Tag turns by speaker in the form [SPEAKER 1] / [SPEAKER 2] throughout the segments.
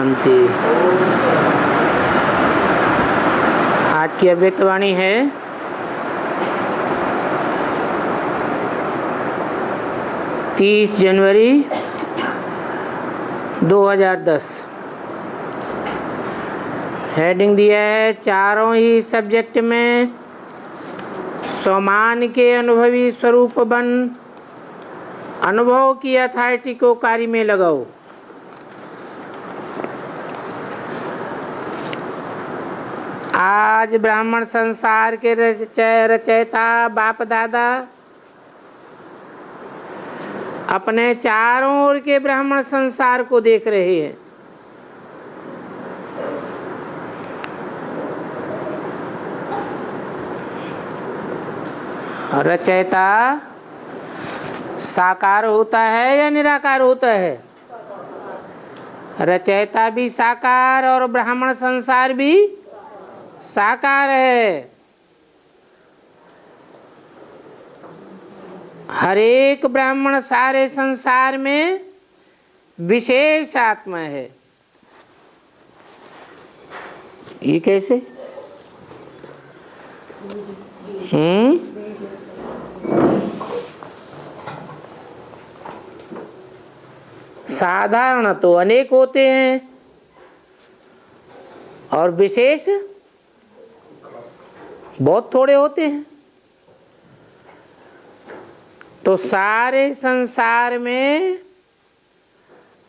[SPEAKER 1] शांति। आज की अव्यक्त वाणी है 30 जनवरी 2010। हेडिंग दिया है चारों ही सब्जेक्ट में स्वमान के अनुभवी स्वरूप बन अनुभव की अथॉरिटी को कार्य में लगाओ। आज ब्राह्मण संसार के रचयिता बाप दादा अपने चारों ओर के ब्राह्मण संसार को देख रहे हैं। रचयिता साकार होता है या निराकार होता है? रचयिता भी साकार और ब्राह्मण संसार भी साकार है। हर एक ब्राह्मण सारे संसार में विशेष आत्मा है। ये कैसे? साधारण तो अनेक होते हैं और विशेष बहुत थोड़े होते हैं। तो सारे संसार में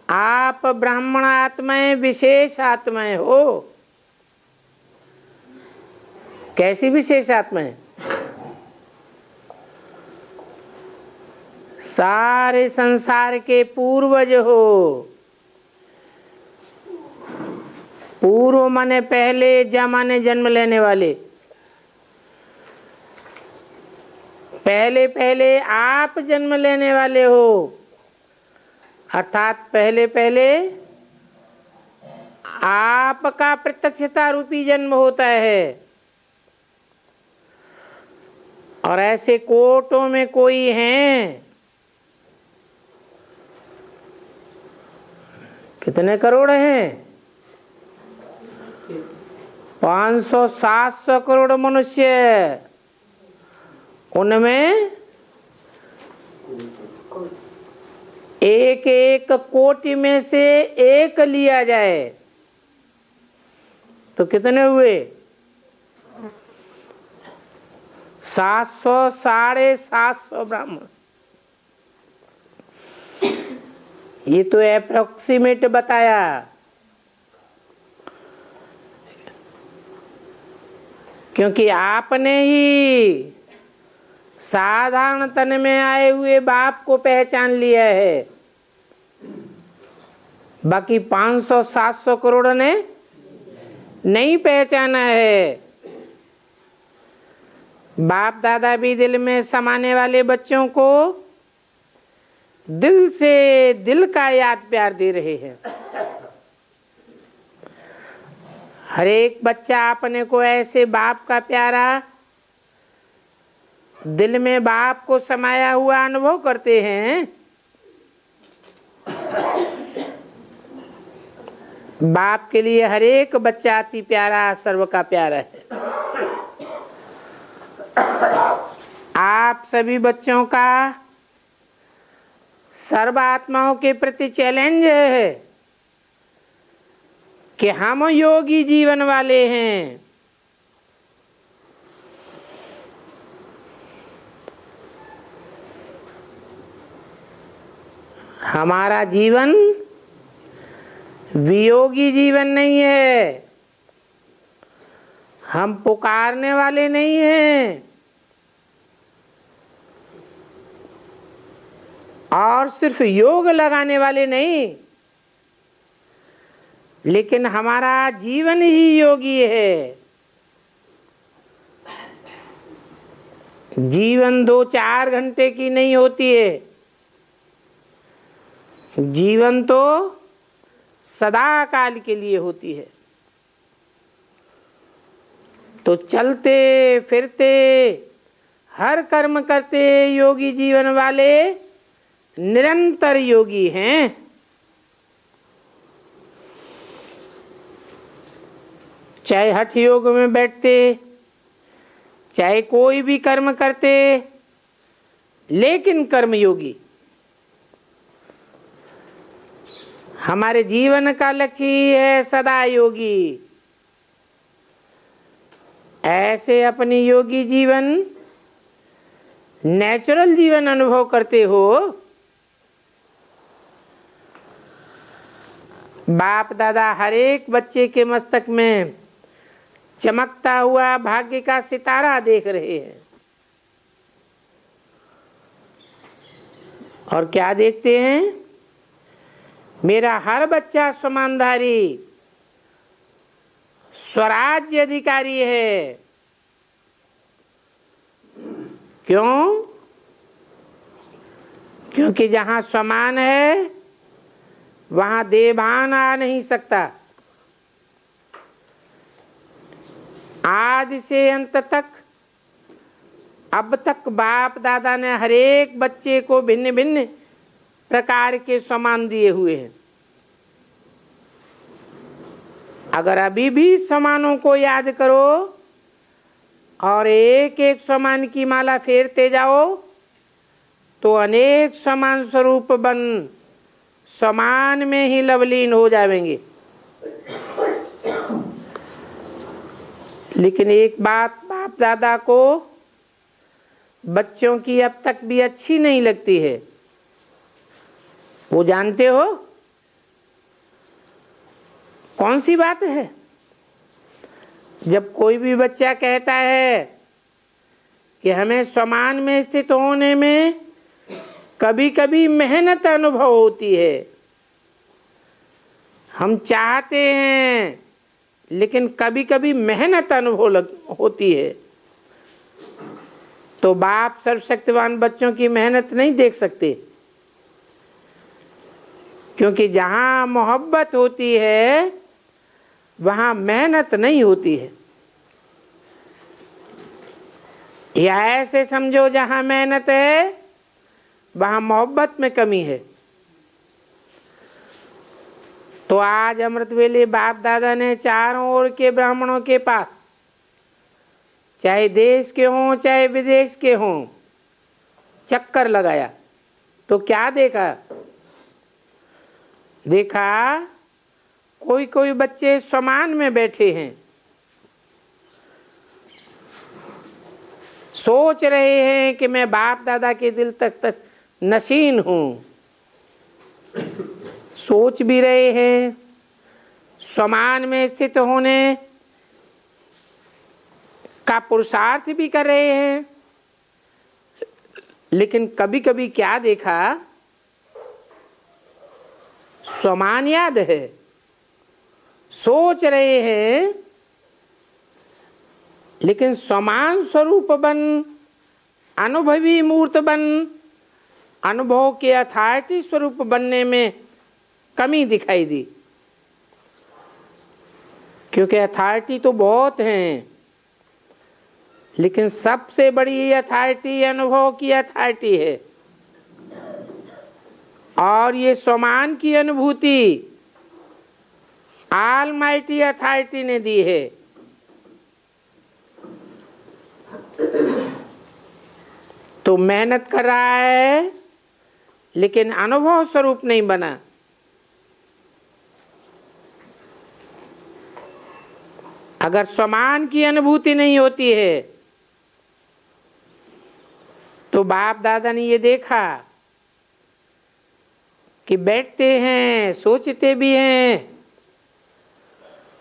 [SPEAKER 1] आप ब्राह्मण आत्माएं विशेष आत्माएं हो। कैसी विशेष आत्माएं? सारे संसार के पूर्वज हो। पूर्व माने पहले, जमाने जन्म लेने वाले। पहले पहले आप जन्म लेने वाले हो, अर्थात पहले पहले आपका प्रत्यक्षता रूपी जन्म होता है। और ऐसे कोटों में कोई हैं, कितने करोड़ हैं? 500-700 करोड़ मनुष्य। उनमें एक एक कोटि में से एक लिया जाए तो कितने हुए? 700, 750 ब्राह्मण। ये तो अप्रोक्सीमेट बताया। क्योंकि आपने ही साधारण तन में आए हुए बाप को पहचान लिया है, बाकी 500-700 करोड़ ने नहीं पहचाना है। बाप दादा भी दिल में समाने वाले बच्चों को दिल से दिल का याद प्यार दे रहे हैं। हर एक बच्चा अपने को ऐसे बाप का प्यारा दिल में बाप को समाया हुआ अनुभव करते हैं। बाप के लिए हर एक बच्चा अति प्यारा, सर्व का प्यारा है। आप सभी बच्चों का सर्व आत्माओं के प्रति चैलेंज है कि हम योगी जीवन वाले हैं। हमारा जीवन वियोगी जीवन नहीं है। हम पुकारने वाले नहीं हैं और सिर्फ योग लगाने वाले नहीं, लेकिन हमारा जीवन ही योगी है। जीवन 2-4 घंटे की नहीं होती है। जीवन तो सदा काल के लिए होती है। तो चलते फिरते हर कर्म करते योगी जीवन वाले निरंतर योगी हैं। चाहे हठ योग में बैठते, चाहे कोई भी कर्म करते, लेकिन कर्मयोगी। हमारे जीवन का लक्ष्य ही है सदा योगी। ऐसे अपनी योगी जीवन, नेचुरल जीवन अनुभव करते हो। बाप दादा हर एक बच्चे के मस्तक में चमकता हुआ भाग्य का सितारा देख रहे हैं। और क्या देखते हैं? मेरा हर बच्चा समानधारी स्वराज्य अधिकारी है। क्यों? क्योंकि जहां समान है वहां देभान आ नहीं सकता। आदि से अंत तक, अब तक बाप दादा ने हर एक बच्चे को भिन्न भिन्न प्रकार के समान दिए हुए हैं। अगर अभी भी समानों को याद करो और एक एक समान की माला फेरते जाओ तो अनेक समान स्वरूप बन समान में ही लवलीन हो जाएंगे। लेकिन एक बात बाप दादा को बच्चों की अब तक भी अच्छी नहीं लगती है। वो जानते हो कौन सी बात है? जब कोई भी बच्चा कहता है कि हमें समान में स्थित होने में कभी कभी मेहनत अनुभव होती है, हम चाहते हैं लेकिन कभी कभी मेहनत अनुभव होती है, तो बाप सर्वशक्तिवान बच्चों की मेहनत नहीं देख सकते। क्योंकि जहां मोहब्बत होती है वहां मेहनत नहीं होती है। या ऐसे समझो जहां मेहनत है वहां मोहब्बत में कमी है। तो आज अमृत वेले बाप दादा ने चारों ओर के ब्राह्मणों के पास, चाहे देश के हों चाहे विदेश के हों, चक्कर लगाया तो क्या देखा? देखा कोई कोई बच्चे समान में बैठे हैं, सोच रहे हैं कि मैं बाप दादा के दिल तक नशीन हूं। सोच भी रहे हैं, समान में स्थित होने का पुरुषार्थ भी कर रहे हैं। लेकिन कभी कभी क्या देखा? समान याद है, सोच रहे हैं, लेकिन समान स्वरूप बन, अनुभवी मूर्त बन, अनुभव के अथॉरिटी स्वरूप बनने में कमी दिखाई दी। क्योंकि अथॉरिटी तो बहुत हैं, लेकिन सबसे बड़ी अथॉरिटी अनुभव की अथॉरिटी है। और ये समान की अनुभूति ऑलमाइटी अथॉरिटी ने दी है। तो मेहनत कर रहा है लेकिन अनुभव स्वरूप नहीं बना। अगर समान की अनुभूति नहीं होती है तो बाप दादा ने ये देखा कि बैठते हैं, सोचते भी हैं,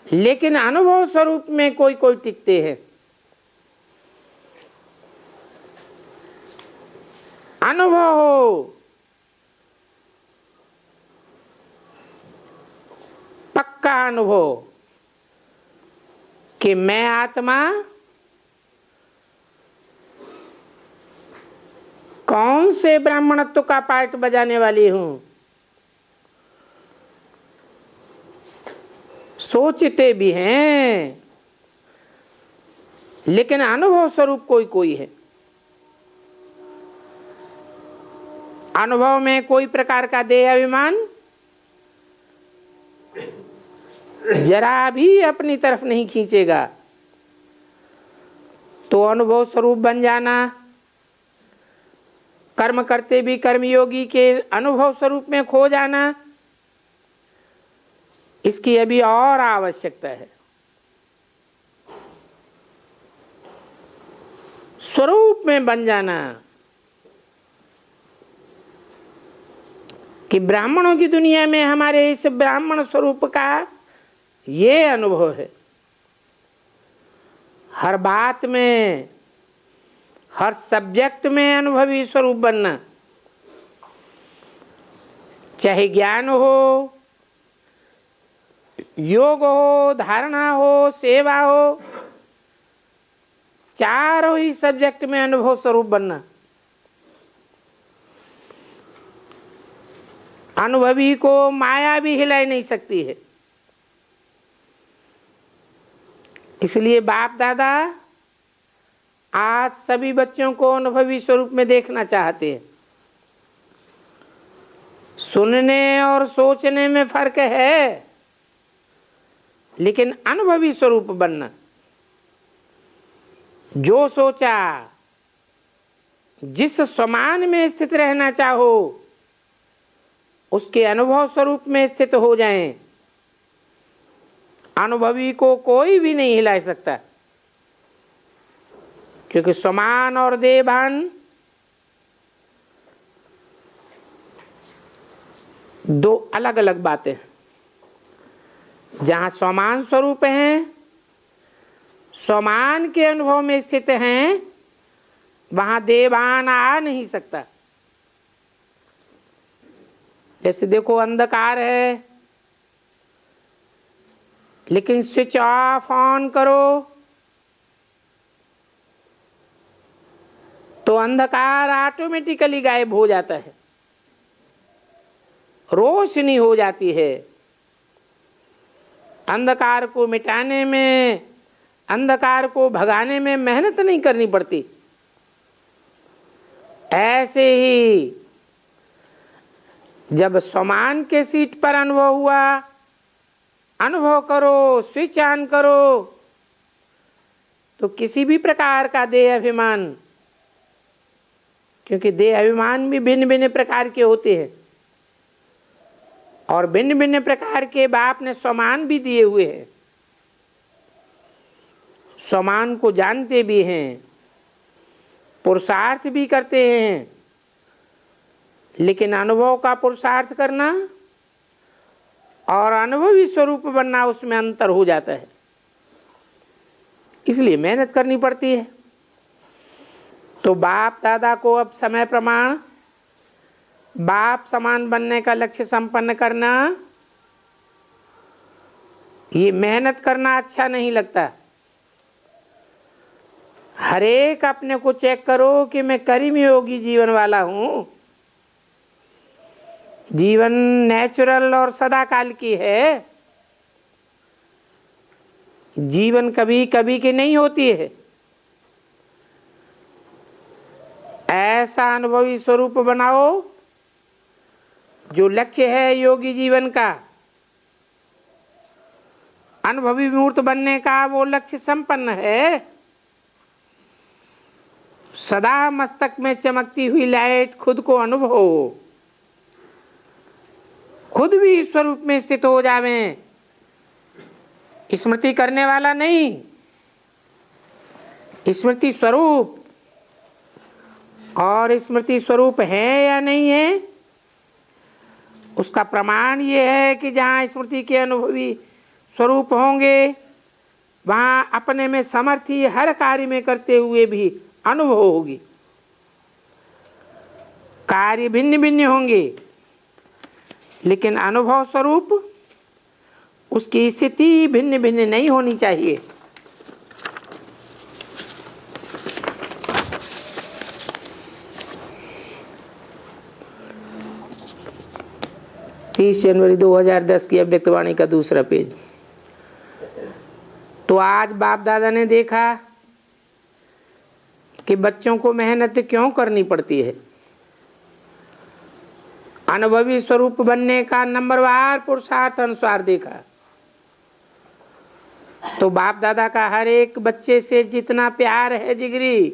[SPEAKER 1] लेकिन अनुभव स्वरूप में कोई कोई टिकते हैं। अनुभव हो, पक्का अनुभव कि मैं आत्मा कौन से ब्राह्मणत्व का पार्ट बजाने वाली हूं। सोचते भी हैं लेकिन अनुभव स्वरूप कोई कोई है। अनुभव में कोई प्रकार का देह अभिमान जरा भी अपनी तरफ नहीं खींचेगा तो अनुभव स्वरूप बन जाना, कर्म करते भी कर्मयोगी के अनुभव स्वरूप में खो जाना, इसकी अभी और आवश्यकता है। स्वरूप में बन जाना कि ब्राह्मणों की दुनिया में हमारे इस ब्राह्मण स्वरूप का ये अनुभव है। हर बात में, हर सब्जेक्ट में अनुभवी स्वरूप बनना, चाहे ज्ञान हो, योग हो, धारणा हो, सेवा हो, चारों ही सब्जेक्ट में अनुभव स्वरूप बनना। अनुभवी को माया भी हिला नहीं सकती है। इसलिए बाप दादा आज सभी बच्चों को अनुभवी स्वरूप में देखना चाहते हैं। सुनने और सोचने में फर्क है, लेकिन अनुभवी स्वरूप बनना। जो सोचा, जिस समान में स्थित रहना चाहो, उसके अनुभव स्वरूप में स्थित हो जाएं। अनुभवी को कोई भी नहीं हिला सकता, क्योंकि समान और देहभान दो अलग अलग बातें हैं। जहां समान स्वरूप हैं, समान के अनुभव में स्थित हैं, वहां देहभान आ नहीं सकता। जैसे देखो अंधकार है, लेकिन स्विच ऑफ ऑन करो तो अंधकार ऑटोमेटिकली गायब हो जाता है, रोशनी हो जाती है। अंधकार को मिटाने में, अंधकार को भगाने में मेहनत नहीं करनी पड़ती। ऐसे ही जब समान के सीट पर अनुभव हुआ, अनुभव करो, स्विच ऑन करो, तो किसी भी प्रकार का देह अभिमान, क्योंकि देह अभिमान भी भिन्न भिन्न प्रकार के होते हैं और भिन्न भिन्न प्रकार के बाप ने समान भी दिए हुए हैं। समान को जानते भी हैं, पुरुषार्थ भी करते हैं, लेकिन अनुभव का पुरुषार्थ करना और अनुभवी स्वरूप बनना, उसमें अंतर हो जाता है। इसलिए मेहनत करनी पड़ती है। तो बाप दादा को अब समय प्रमाण बाप समान बनने का लक्ष्य संपन्न करना, ये मेहनत करना अच्छा नहीं लगता। हर एक अपने को चेक करो कि मैं कर्मयोगी जीवन वाला हूं। जीवन नेचुरल और सदाकाल की है। जीवन कभी कभी की नहीं होती है। ऐसा अनुभवी स्वरूप बनाओ जो लक्ष्य है योगी जीवन का, अनुभवी मूर्त बनने का वो लक्ष्य संपन्न है। सदा मस्तक में चमकती हुई लाइट खुद को अनुभव हो, खुद भी स्वरूप में स्थित हो जावें। स्मृति करने वाला नहीं, स्मृति स्वरूप। और स्मृति स्वरूप है या नहीं है, उसका प्रमाण ये है कि जहाँ स्मृति के अनुभवी स्वरूप होंगे, वहाँ अपने में समर्थी हर कार्य में करते हुए भी अनुभव होगी। कार्य भिन्न भिन्न होंगे, लेकिन अनुभव स्वरूप उसकी स्थिति भिन्न भिन्न नहीं होनी चाहिए। जनवरी 2010 की अव्यक्तवाणी का दूसरा पेज। तो आज बाप दादा ने देखा कि बच्चों को मेहनत क्यों करनी पड़ती है। अनुभवी स्वरूप बनने का नंबरवार पुरुषार्थ अनुसार देखा। तो बाप दादा का हर एक बच्चे से जितना प्यार है जिगरी,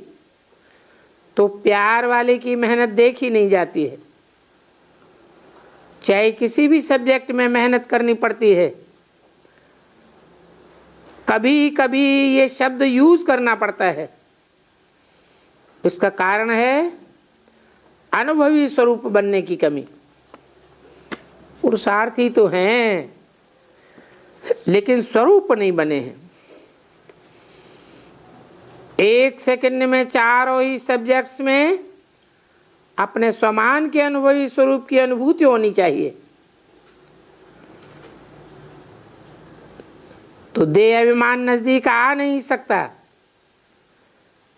[SPEAKER 1] तो प्यार वाले की मेहनत देखी नहीं जाती है। चाहे किसी भी सब्जेक्ट में मेहनत करनी पड़ती है, कभी कभी ये शब्द यूज करना पड़ता है। इसका कारण है अनुभवी स्वरूप बनने की कमी। पुरुषार्थी तो हैं लेकिन स्वरूप नहीं बने हैं। एक सेकंड में चारों ही सब्जेक्ट्स में अपने समान के अनुभवी स्वरूप की अनुभूति होनी चाहिए। तो देह अभिमान नजदीक आ नहीं सकता।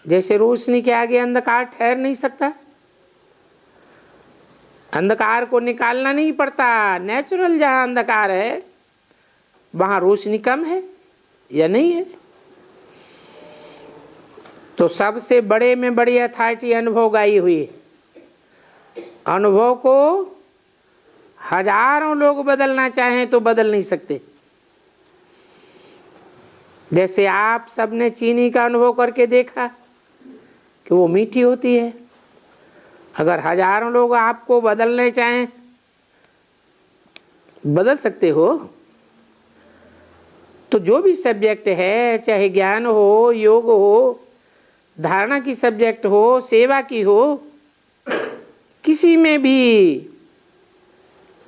[SPEAKER 1] जैसे रोशनी के आगे अंधकार ठहर नहीं सकता, अंधकार को निकालना नहीं पड़ता। नेचुरल जहां अंधकार है वहां रोशनी कम है या नहीं है। तो सबसे बड़े में बड़ी अथॉरिटी अनुभव गाई हुई है। अनुभव को हजारों लोग बदलना चाहें तो बदल नहीं सकते। जैसे आप सबने चीनी का अनुभव करके देखा कि वो मीठी होती है। अगर हजारों लोग आपको बदलने चाहें, बदल सकते हो। तो जो भी सब्जेक्ट है, चाहे ज्ञान हो, योग हो, धारणा की सब्जेक्ट हो, सेवा की हो, किसी में भी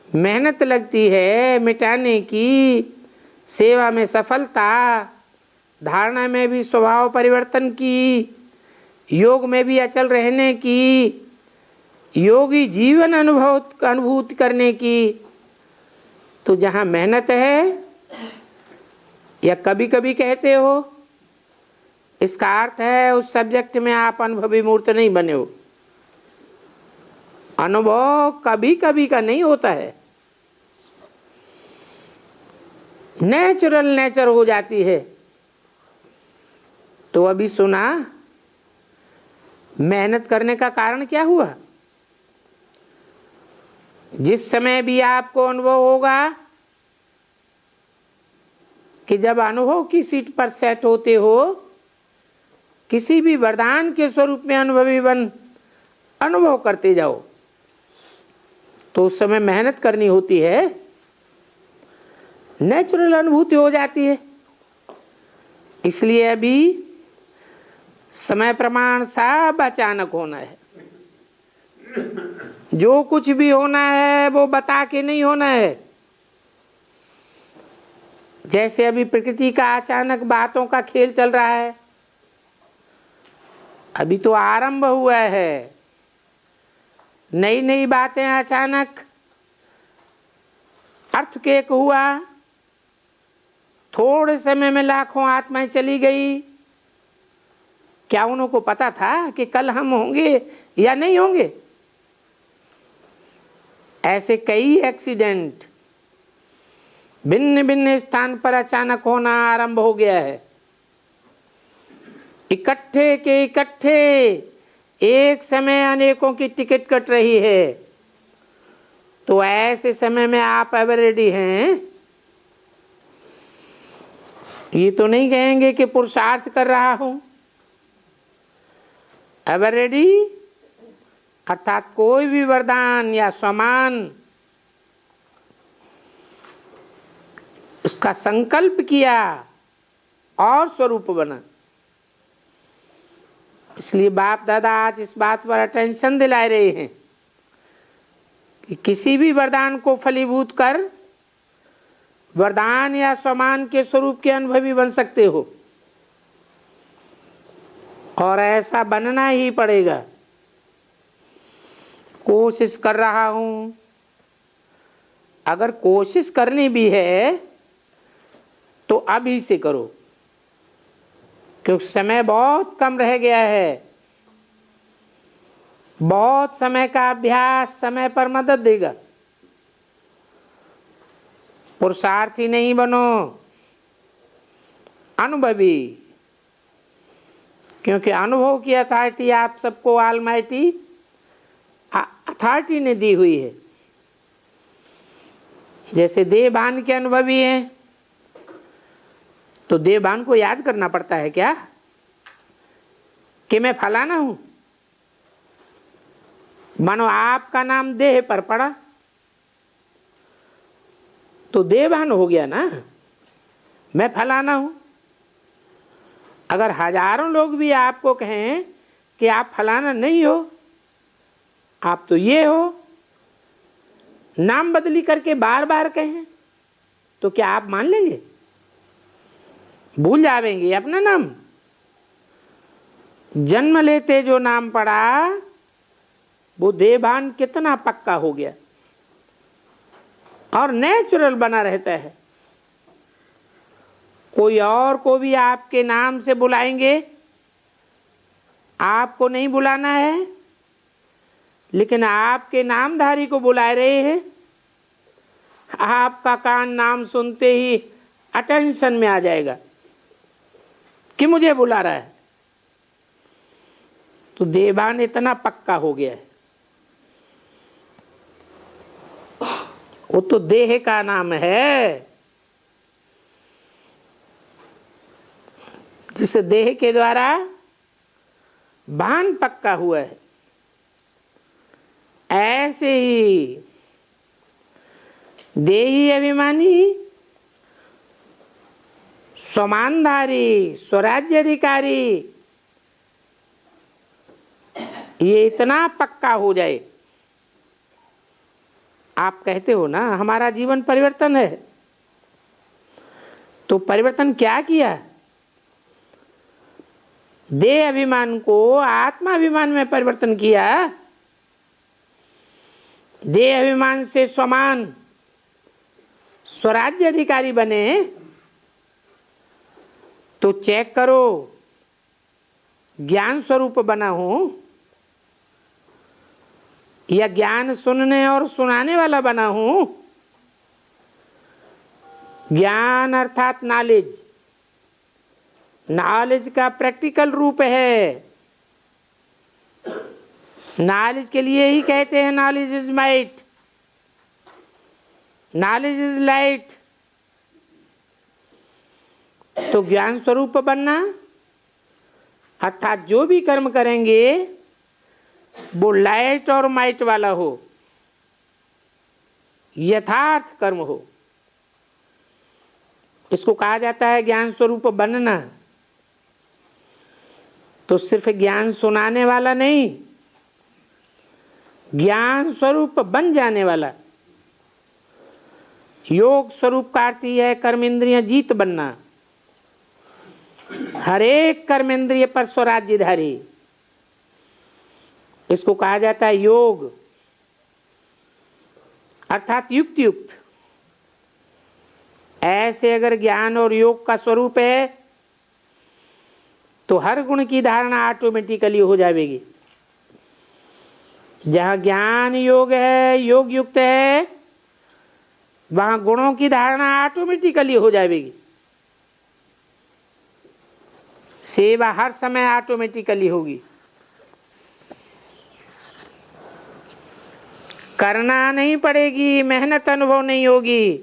[SPEAKER 1] मेहनत लगती है मिटाने की, सेवा में सफलता, धारणा में भी स्वभाव परिवर्तन की, योग में भी अचल रहने की, योगी जीवन अनुभूति करने की। तो जहाँ मेहनत है, या कभी कभी कहते हो, इसका अर्थ है उस सब्जेक्ट में आप अनुभवी मूर्त नहीं बने हो। अनुभव कभी कभी का नहीं होता है, नेचुरल नेचर हो जाती है। तो अभी सुना, मेहनत करने का कारण क्या हुआ? जिस समय भी आपको अनुभव होगा कि जब अनुभव की सीट पर सेट होते हो, किसी भी वरदान के स्वरूप में अनुभवी बन अनुभव करते जाओ, तो उस समय मेहनत करनी होती है, नेचुरल अनुभूति हो जाती है। इसलिए अभी समय प्रमाण सब अचानक होना है। जो कुछ भी होना है वो बता के नहीं होना है। जैसे अभी प्रकृति का अचानक बातों का खेल चल रहा है, अभी तो आरंभ हुआ है। नई नई बातें अचानक अर्थक्वेक हुआ, थोड़े समय में लाखों आत्माएं चली गई। क्या उनको पता था कि कल हम होंगे या नहीं होंगे? ऐसे कई एक्सीडेंट भिन्न भिन्न स्थान पर अचानक होना आरंभ हो गया है। इकट्ठे के इकट्ठे एक समय अनेकों की टिकट कट रही है। तो ऐसे समय में आप एवर रेडी हैं? ये तो नहीं कहेंगे कि पुरुषार्थ कर रहा हूं। एवर रेडी अर्थात कोई भी वरदान या सम्मान, उसका संकल्प किया और स्वरूप बना। इसलिए बाप दादा आज इस बात पर अटेंशन दिला रहे हैं कि किसी भी वरदान को फलीभूत कर वरदान या सम्मान के स्वरूप के अनुभवी बन सकते हो, और ऐसा बनना ही पड़ेगा। कोशिश कर रहा हूं, अगर कोशिश करनी भी है तो अभी से करो, क्योंकि समय बहुत कम रह गया है। बहुत समय का अभ्यास समय पर मदद देगा। पुरुषार्थी नहीं बनो, अनुभवी, क्योंकि अनुभव की अथॉरिटी आप सबको ऑलमाइटी अथॉरिटी ने दी हुई है। जैसे देह भान के अनुभवी हैं, तो देवान को याद करना पड़ता है क्या कि मैं फलाना हूं? मानो आपका नाम देह पर पड़ा तो देवान हो गया ना, मैं फलाना हूं। अगर हजारों लोग भी आपको कहें कि आप फलाना नहीं हो, आप तो ये हो, नाम बदली करके बार बार कहें, तो क्या आप मान लेंगे? भूल जावेंगे अपना नाम। जन्म लेते जो नाम पड़ा वो देवान कितना पक्का हो गया और नेचुरल बना रहता है। कोई और को भी आपके नाम से बुलाएंगे, आपको नहीं बुलाना है, लेकिन आपके नामधारी को बुला रहे हैं। आपका कान नाम सुनते ही अटेंशन में आ जाएगा कि मुझे बुला रहा है। तो देवान इतना पक्का हो गया है। वो तो देह का नाम है, जिस देह के द्वारा भान पक्का हुआ है। ऐसे ही देही अभिमानी, स्वमानधारी, स्वराज्य अधिकारी, ये इतना पक्का हो जाए। आप कहते हो ना हमारा जीवन परिवर्तन है, तो परिवर्तन क्या किया? देह अभिमान को आत्माभिमान में परिवर्तन किया। देह अभिमान से स्वमान, स्वराज्य अधिकारी बने। तो चेक करो, ज्ञान स्वरूप बना हूं या ज्ञान सुनने और सुनाने वाला बना हूं? ज्ञान अर्थात नॉलेज, नॉलेज का प्रैक्टिकल रूप है। नॉलेज के लिए ही कहते हैं knowledge is might, knowledge is light. तो ज्ञान स्वरूप बनना अर्थात जो भी कर्म करेंगे वो लाइट और माइट वाला हो, यथार्थ कर्म हो। इसको कहा जाता है ज्ञान स्वरूप बनना। तो सिर्फ ज्ञान सुनाने वाला नहीं, ज्ञान स्वरूप बन जाने वाला। योग स्वरूप का अर्थ है कर्म इंद्रियां जीत बनना। हर एक कर्म इंद्रिय पर स्वराज्यधारी, इसको कहा जाता है योग अर्थात युक्त युक्त। ऐसे अगर ज्ञान और योग का स्वरूप है तो हर गुण की धारणा ऑटोमेटिकली हो जाएगी। जहां ज्ञान योग है, योग युक्त है, वहां गुणों की धारणा ऑटोमेटिकली हो जाएगी। सेवा हर समय ऑटोमेटिकली होगी। करना नहीं पड़ेगी, मेहनत अनुभव नहीं होगी।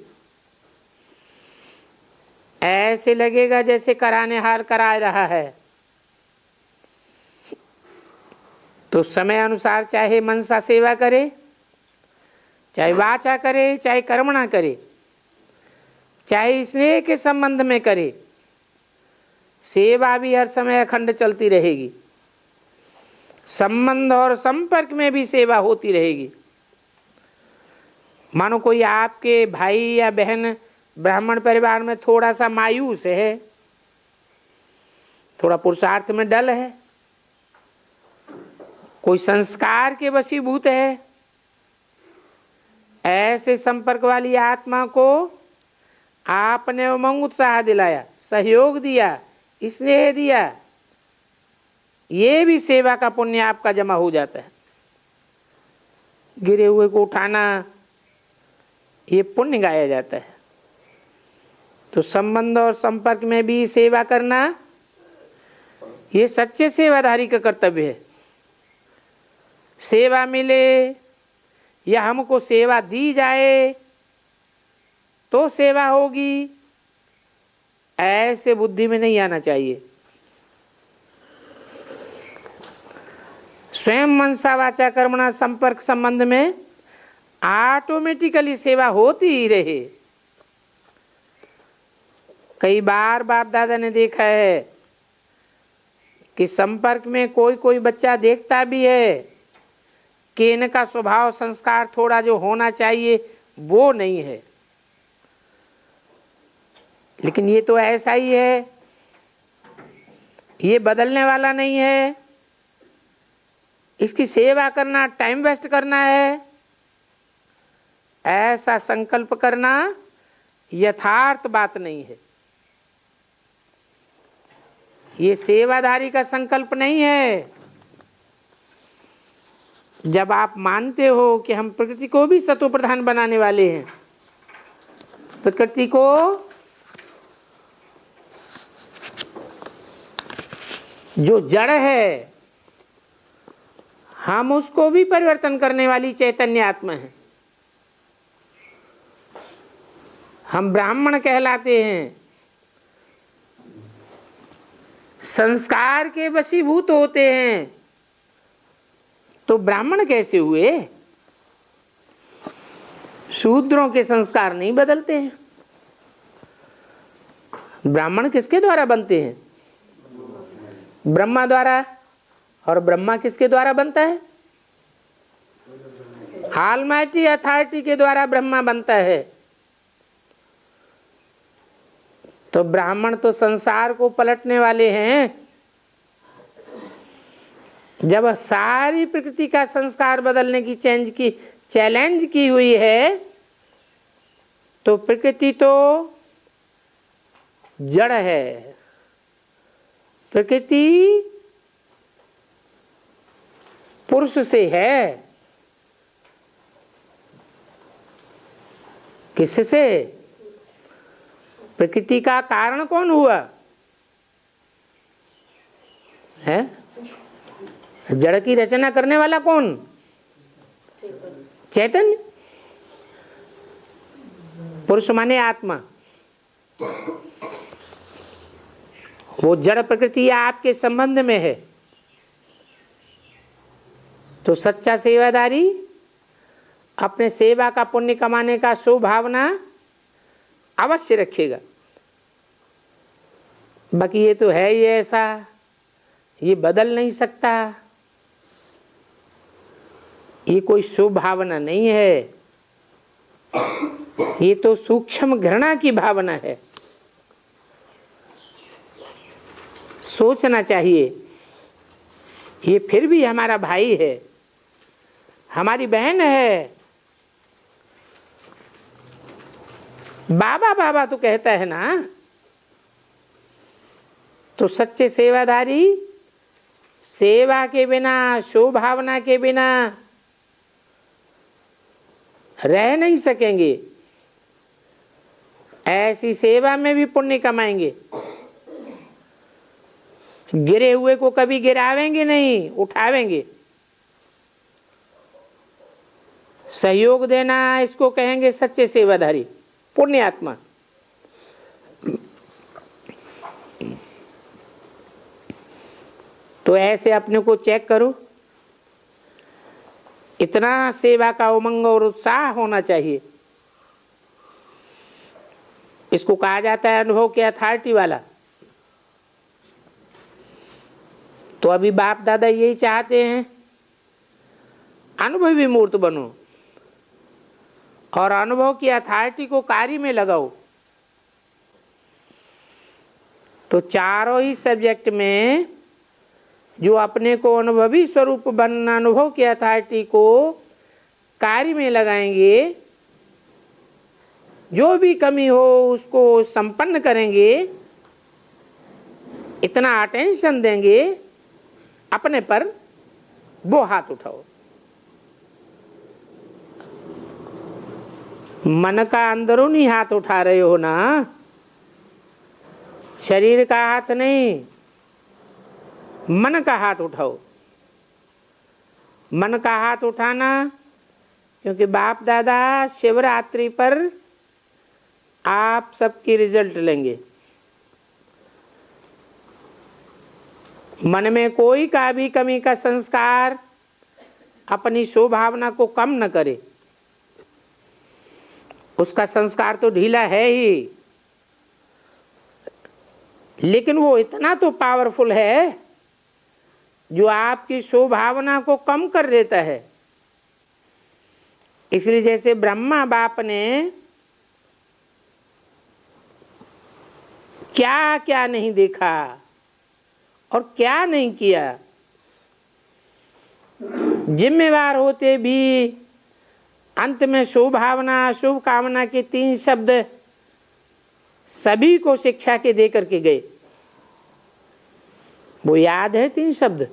[SPEAKER 1] ऐसे लगेगा जैसे कराने हार करा रहा है। तो समय अनुसार चाहे मनसा सेवा करे, चाहे वाचा करे, चाहे कर्मणा करे, चाहे स्नेह के संबंध में करे, सेवा भी हर समय अखंड चलती रहेगी। संबंध और संपर्क में भी सेवा होती रहेगी। मानो कोई आपके भाई या बहन ब्राह्मण परिवार में थोड़ा सा मायूस है, थोड़ा पुरुषार्थ में डल है, कोई संस्कार के वशीभूत है, ऐसे संपर्क वाली आत्मा को आपने उमंग उत्साह दिलाया, सहयोग दिया, स्नेह दिया, ये भी सेवा का पुण्य आपका जमा हो जाता है। गिरे हुए को उठाना, ये पुण्य गाया जाता है। तो संबंध और संपर्क में भी सेवा करना, ये सच्चे सेवाधारी का कर्तव्य है। सेवा मिले या हमको सेवा दी जाए तो सेवा होगी, ऐसे बुद्धि में नहीं आना चाहिए। स्वयं मनसा वाचा कर्मणा संपर्क संबंध में ऑटोमेटिकली सेवा होती ही रहे। कई बार बाप दादा ने देखा है कि संपर्क में कोई कोई बच्चा देखता भी है कि इनका स्वभाव संस्कार थोड़ा जो होना चाहिए वो नहीं है, लेकिन ये तो ऐसा ही है, ये बदलने वाला नहीं है, इसकी सेवा करना टाइम वेस्ट करना है, ऐसा संकल्प करना यथार्थ बात नहीं है। ये सेवादारी का संकल्प नहीं है। जब आप मानते हो कि हम प्रकृति को भी सतो प्रधान बनाने वाले हैं, प्रकृति को जो जड़ है हम उसको भी परिवर्तन करने वाली चैतन्य आत्मा है। हम ब्राह्मण कहलाते हैं, संस्कार के वशीभूत होते हैं, तो ब्राह्मण कैसे हुए? शूद्रों के संस्कार नहीं बदलते हैं। ब्राह्मण किसके द्वारा बनते हैं? ब्रह्मा द्वारा। और ब्रह्मा किसके द्वारा बनता है? ऑलमाइटी अथॉरिटी के द्वारा ब्रह्मा बनता है। तो ब्राह्मण तो संसार को पलटने वाले हैं। जब सारी प्रकृति का संस्कार बदलने की चैलेंज की हुई है, तो प्रकृति तो जड़ है। प्रकृति पुरुष से है। किससे? प्रकृति का कारण कौन हुआ है? जड़ की रचना करने वाला कौन? चैतन्य। पुरुष माने आत्मा। वो जड़ प्रकृति आपके संबंध में है। तो सच्चा सेवादारी अपने सेवा का पुण्य कमाने का शुभ भावना अवश्य रखेगा। बाकी ये तो है ही ऐसा, ये बदल नहीं सकता, ये कोई शुभ भावना नहीं है, ये तो सूक्ष्म घृणा की भावना है। सोचना चाहिए, ये फिर भी हमारा भाई है, हमारी बहन है। बाबा बाबा तो कहता है ना, तो सच्चे सेवादारी सेवा के बिना, शुभ भावना के बिना रह नहीं सकेंगे। ऐसी सेवा में भी पुण्य कमाएंगे। गिरे हुए को कभी गिरावेंगे नहीं, उठावेंगे। सहयोग देना, इसको कहेंगे सच्चे सेवाधारी, पुण्य आत्मा। तो ऐसे अपने को चेक करो, इतना सेवा का उमंग और उत्साह होना चाहिए। इसको कहा जाता है अनुभव के अथॉरिटी वाला। तो अभी बाप दादा यही चाहते हैं, अनुभवी मूर्त बनो और अनुभव की अथॉरिटी को कार्य में लगाओ। तो चारों ही सब्जेक्ट में जो अपने को अनुभवी स्वरूप बनना, अनुभव की अथॉरिटी को कार्य में लगाएंगे, जो भी कमी हो उसको संपन्न करेंगे, इतना अटेंशन देंगे अपने पर, वो हाथ उठाओ। मन का अंदरूनी हाथ उठा रहे हो ना, शरीर का हाथ नहीं, मन का हाथ उठाओ। मन का हाथ उठाना, क्योंकि बाप दादा शिवरात्रि पर आप सबकी रिजल्ट लेंगे। मन में कोई का भी कमी का संस्कार अपनी स्वभावना को कम न करे। उसका संस्कार तो ढीला है ही, लेकिन वो इतना तो पावरफुल है जो आपकी स्वभावना को कम कर देता है। इसलिए जैसे ब्रह्मा बाप ने क्या क्या नहीं देखा और क्या नहीं किया, जिम्मेवार होते भी अंत में स्वभावना शुभ कामना के 3 शब्द सभी को शिक्षा के दे करके गए। वो याद है 3 शब्द?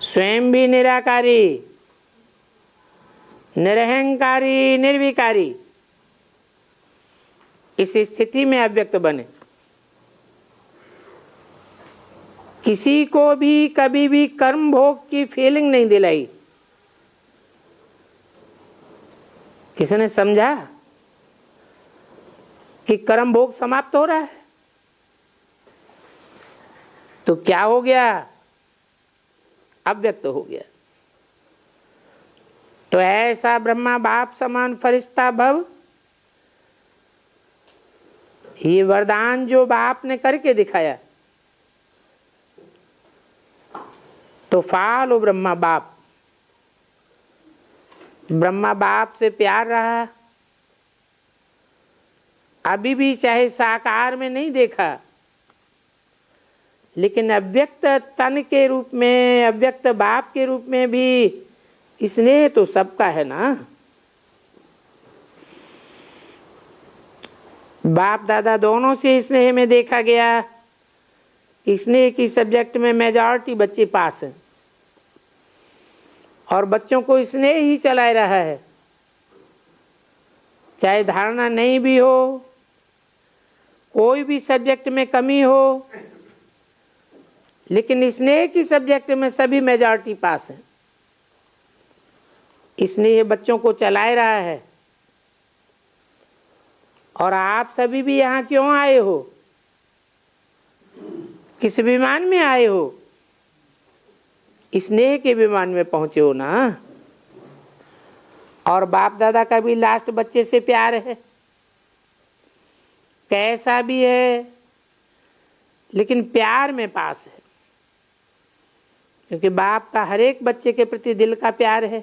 [SPEAKER 1] स्वयं भी निराकारी, निरहंकारी, निर्विकारी। इस स्थिति में अव्यक्त बने। किसी को भी कभी भी कर्म भोग की फीलिंग नहीं दिलाई। किसी ने समझा कि कर्म भोग समाप्त हो रहा है तो क्या हो गया? अव्यक्त हो गया। तो ऐसा ब्रह्मा बाप समान फरिश्ता भव, ये वरदान जो बाप ने करके दिखाया तो फालो ब्रह्मा बाप। ब्रह्मा बाप से प्यार रहा, अभी भी चाहे साकार में नहीं देखा, लेकिन अव्यक्त तन के रूप में, अव्यक्त बाप के रूप में भी स्नेह तो सबका है ना। बाप दादा दोनों से स्नेह में देखा गया कि स्नेह की सब्जेक्ट में मेजॉरिटी बच्चे पास हैं और बच्चों को स्नेह ही चला रहा है। चाहे धारणा नहीं भी हो, कोई भी सब्जेक्ट में कमी हो, लेकिन स्नेह की सब्जेक्ट में सभी मेजॉरिटी पास हैं। स्नेह बच्चों को चला रहा है। और आप सभी भी यहाँ क्यों आए हो? किस विमान में आए हो? स्नेह के विमान में पहुंचे हो ना। और बाप दादा का भी लास्ट बच्चे से प्यार है, कैसा भी है, लेकिन प्यार में पास है। क्योंकि बाप का हर एक बच्चे के प्रति दिल का प्यार है।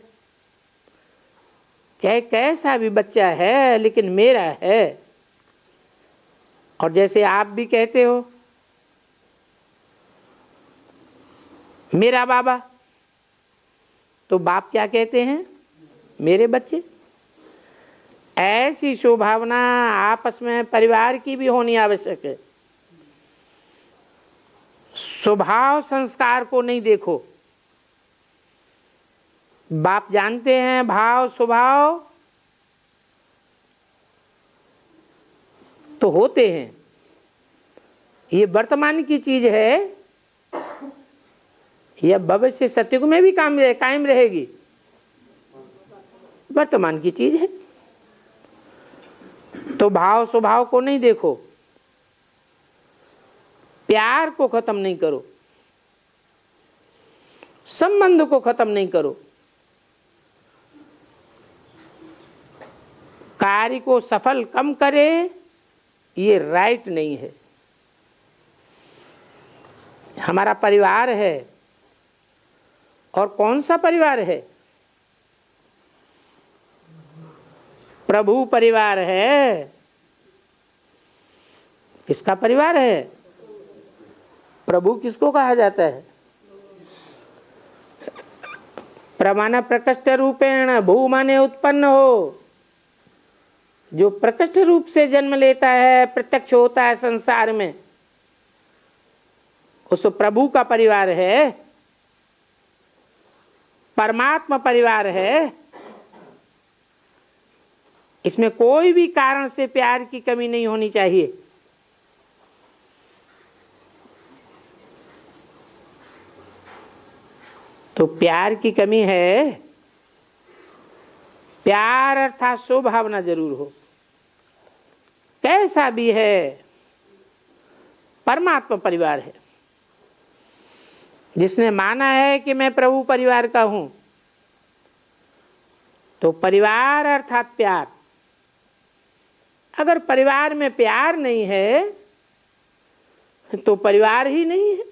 [SPEAKER 1] चाहे कैसा भी बच्चा है, लेकिन मेरा है। और जैसे आप भी कहते हो मेरा बाबा, तो बाप क्या कहते हैं? मेरे बच्चे। ऐसी स्वभावना आपस में परिवार की भी होनी आवश्यक है। स्वभाव संस्कार को नहीं देखो। बाप जानते हैं भाव स्वभाव तो होते हैं, ये वर्तमान की चीज है, यह भविष्य सतयुग में भी कायम रहेगी। वर्तमान की चीज है। तो भाव स्वभाव को नहीं देखो, प्यार को खत्म नहीं करो, संबंध को खत्म नहीं करो, कार्य को सफल कम करे, ये राइट नहीं है। हमारा परिवार है, और कौन सा परिवार है? प्रभु परिवार है। किसका परिवार है? प्रभु किसको कहा जाता है? प्रमाण प्रकृष्ट रूपेण भू माने उत्पन्न हो, जो प्रकृष्ट रूप से जन्म लेता है, प्रत्यक्ष होता है संसार में, उस प्रभु का परिवार है, परमात्मा परिवार है। इसमें कोई भी कारण से प्यार की कमी नहीं होनी चाहिए। तो प्यार की कमी है, प्यार अर्थात स्वभावना जरूर हो, कैसा भी है, परमात्मा परिवार है। जिसने माना है कि मैं प्रभु परिवार का हूं, तो परिवार अर्थात प्यार। अगर परिवार में प्यार नहीं है तो परिवार ही नहीं है।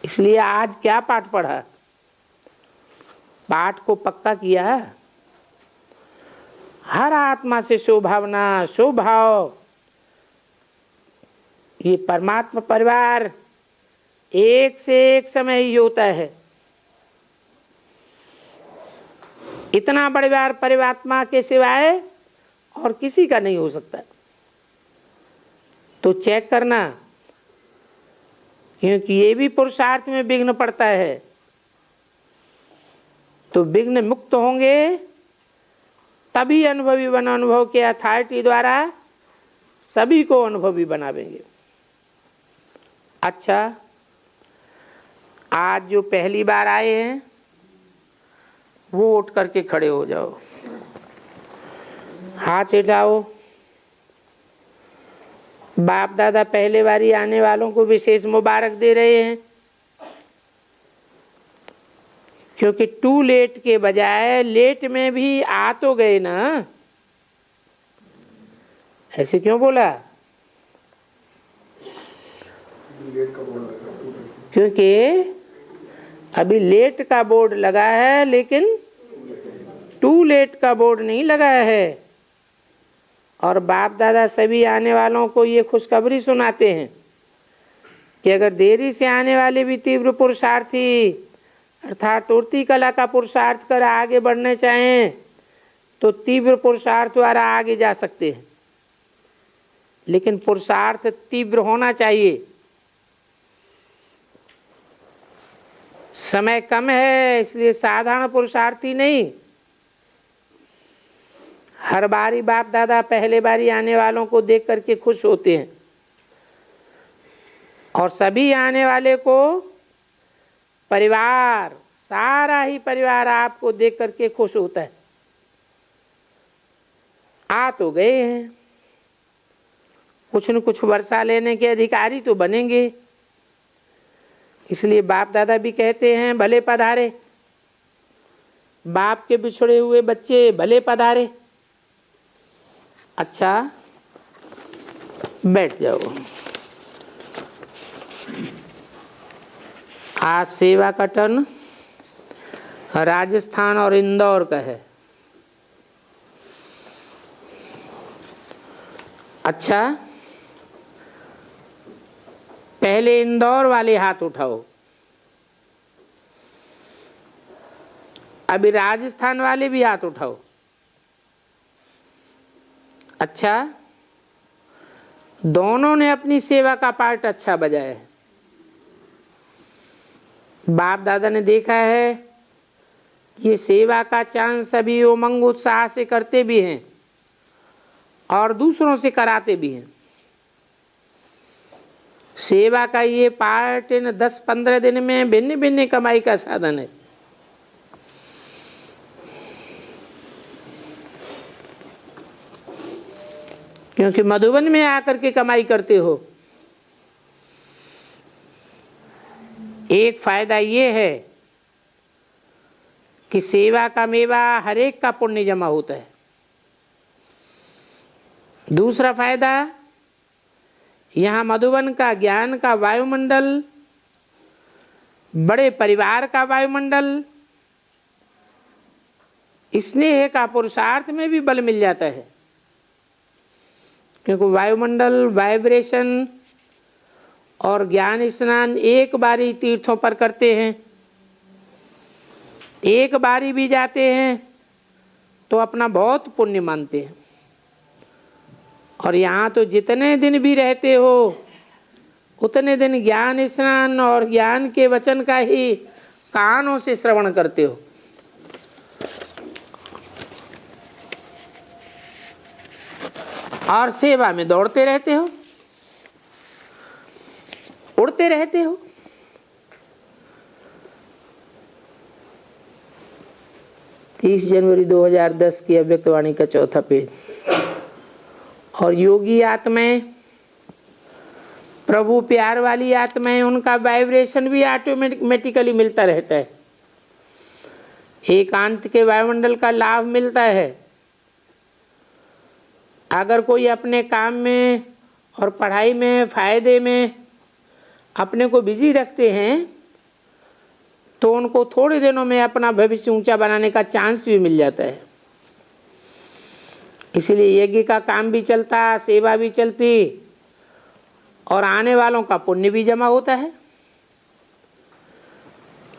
[SPEAKER 1] इसलिए आज क्या पाठ पढ़ा, पाठ को पक्का किया। हर आत्मा से स्वभावना स्वभाव, ये परमात्मा परिवार एक से एक समय ही होता है। इतना परिवार परमात्मा के सिवाय और किसी का नहीं हो सकता। तो चेक करना, क्योंकि ये भी पुरुषार्थ में विघ्न पड़ता है। तो विघ्न मुक्त होंगे तभी अनुभवी बन, अनुभव के अथॉरिटी द्वारा सभी को अनुभवी बनावेंगे। अच्छा, आज जो पहली बार आए हैं वो उठ करके खड़े हो जाओ, हाथ उठाओ। बाप दादा पहले बारी आने वालों को विशेष मुबारक दे रहे हैं, क्योंकि टू लेट के बजाय लेट में भी आ तो गए ना। ऐसे क्यों बोला? क्योंकि अभी लेट का बोर्ड लगा है लेकिन टू लेट का बोर्ड नहीं लगा है। और बाप दादा सभी आने वालों को ये खुशखबरी सुनाते हैं कि अगर देरी से आने वाले भी तीव्र पुरुषार्थी अर्थात उड़ती कला का पुरुषार्थ कर आगे बढ़ने चाहें तो तीव्र पुरुषार्थ द्वारा आगे जा सकते हैं, लेकिन पुरुषार्थ तीव्र होना चाहिए। समय कम है इसलिए साधारण पुरुषार्थी नहीं। हर बारी बाप दादा पहले बारी आने वालों को देख करके खुश होते हैं और सभी आने वाले को परिवार, सारा ही परिवार आपको देख करके खुश होता है। आ तो गए हैं, कुछ न कुछ वर्षा लेने के अधिकारी तो बनेंगे। इसलिए बाप दादा भी कहते हैं भले पधारे, बाप के बिछड़े हुए बच्चे भले पधारे। अच्छा, बैठ जाओ। आज सेवा का टर्न राजस्थान और इंदौर का है। अच्छा, पहले इंदौर वाले हाथ उठाओ, अभी राजस्थान वाले भी हाथ उठाओ। अच्छा, दोनों ने अपनी सेवा का पार्ट अच्छा बजाया है। बाप दादा ने देखा है ये सेवा का चांस सभी उमंग उत्साह से करते भी हैं और दूसरों से कराते भी हैं। सेवा का ये पार्ट इन 10-15 दिन में भिन्न भिन्न कमाई का साधन है। क्योंकि मधुबन में आकर के कमाई करते हो। एक फायदा ये है कि सेवा का मेवा हर एक का पुण्य जमा होता है। दूसरा फायदा, यहाँ मधुबन का ज्ञान का वायुमंडल, बड़े परिवार का वायुमंडल, स्नेह का पुरुषार्थ में भी बल मिल जाता है। क्योंकि वायुमंडल, वाइब्रेशन और ज्ञान स्नान एक बारी तीर्थों पर करते हैं, एक बारी भी जाते हैं तो अपना बहुत पुण्य मानते हैं। और यहाँ तो जितने दिन भी रहते हो उतने दिन ज्ञान स्नान और ज्ञान के वचन का ही कानों से श्रवण करते हो। और सेवा में दौड़ते रहते हो, उड़ते रहते हो। जनवरी 2010 की अव्यक्तवाणी का 4था पेज। और योगी आत्माएं प्रभु प्यार वाली आत्माएं, उनका वाइब्रेशन भी ऑटोमेटिकली मिलता रहता है। एकांत के वायुमंडल का लाभ मिलता है। अगर कोई अपने काम में और पढ़ाई में, फायदे में अपने को बिजी रखते हैं तो उनको थोड़े दिनों में अपना भविष्य ऊंचा बनाने का चांस भी मिल जाता है। इसलिए यज्ञ का काम भी चलता, सेवा भी चलती और आने वालों का पुण्य भी जमा होता है।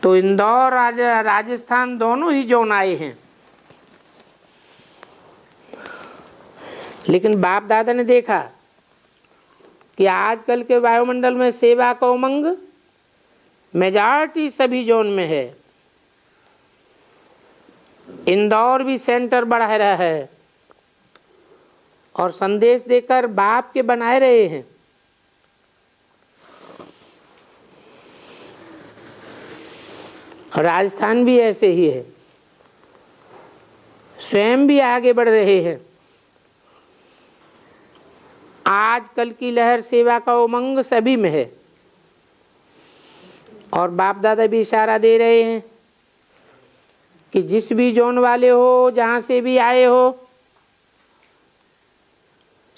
[SPEAKER 1] तो इंदौर राजस्थान दोनों ही जोन आए हैं। लेकिन बाप दादा ने देखा कि आजकल के वायुमंडल में सेवा का उमंग मेजॉरिटी सभी जोन में है। इंदौर भी सेंटर बढ़ा रहा है और संदेश देकर बाप के बनाए रहे हैं। राजस्थान भी ऐसे ही है, स्वयं भी आगे बढ़ रहे हैं। आजकल की लहर सेवा का उमंग सभी में है और बाप दादा भी इशारा दे रहे हैं कि जिस भी जोन वाले हो, जहाँ से भी आए हो,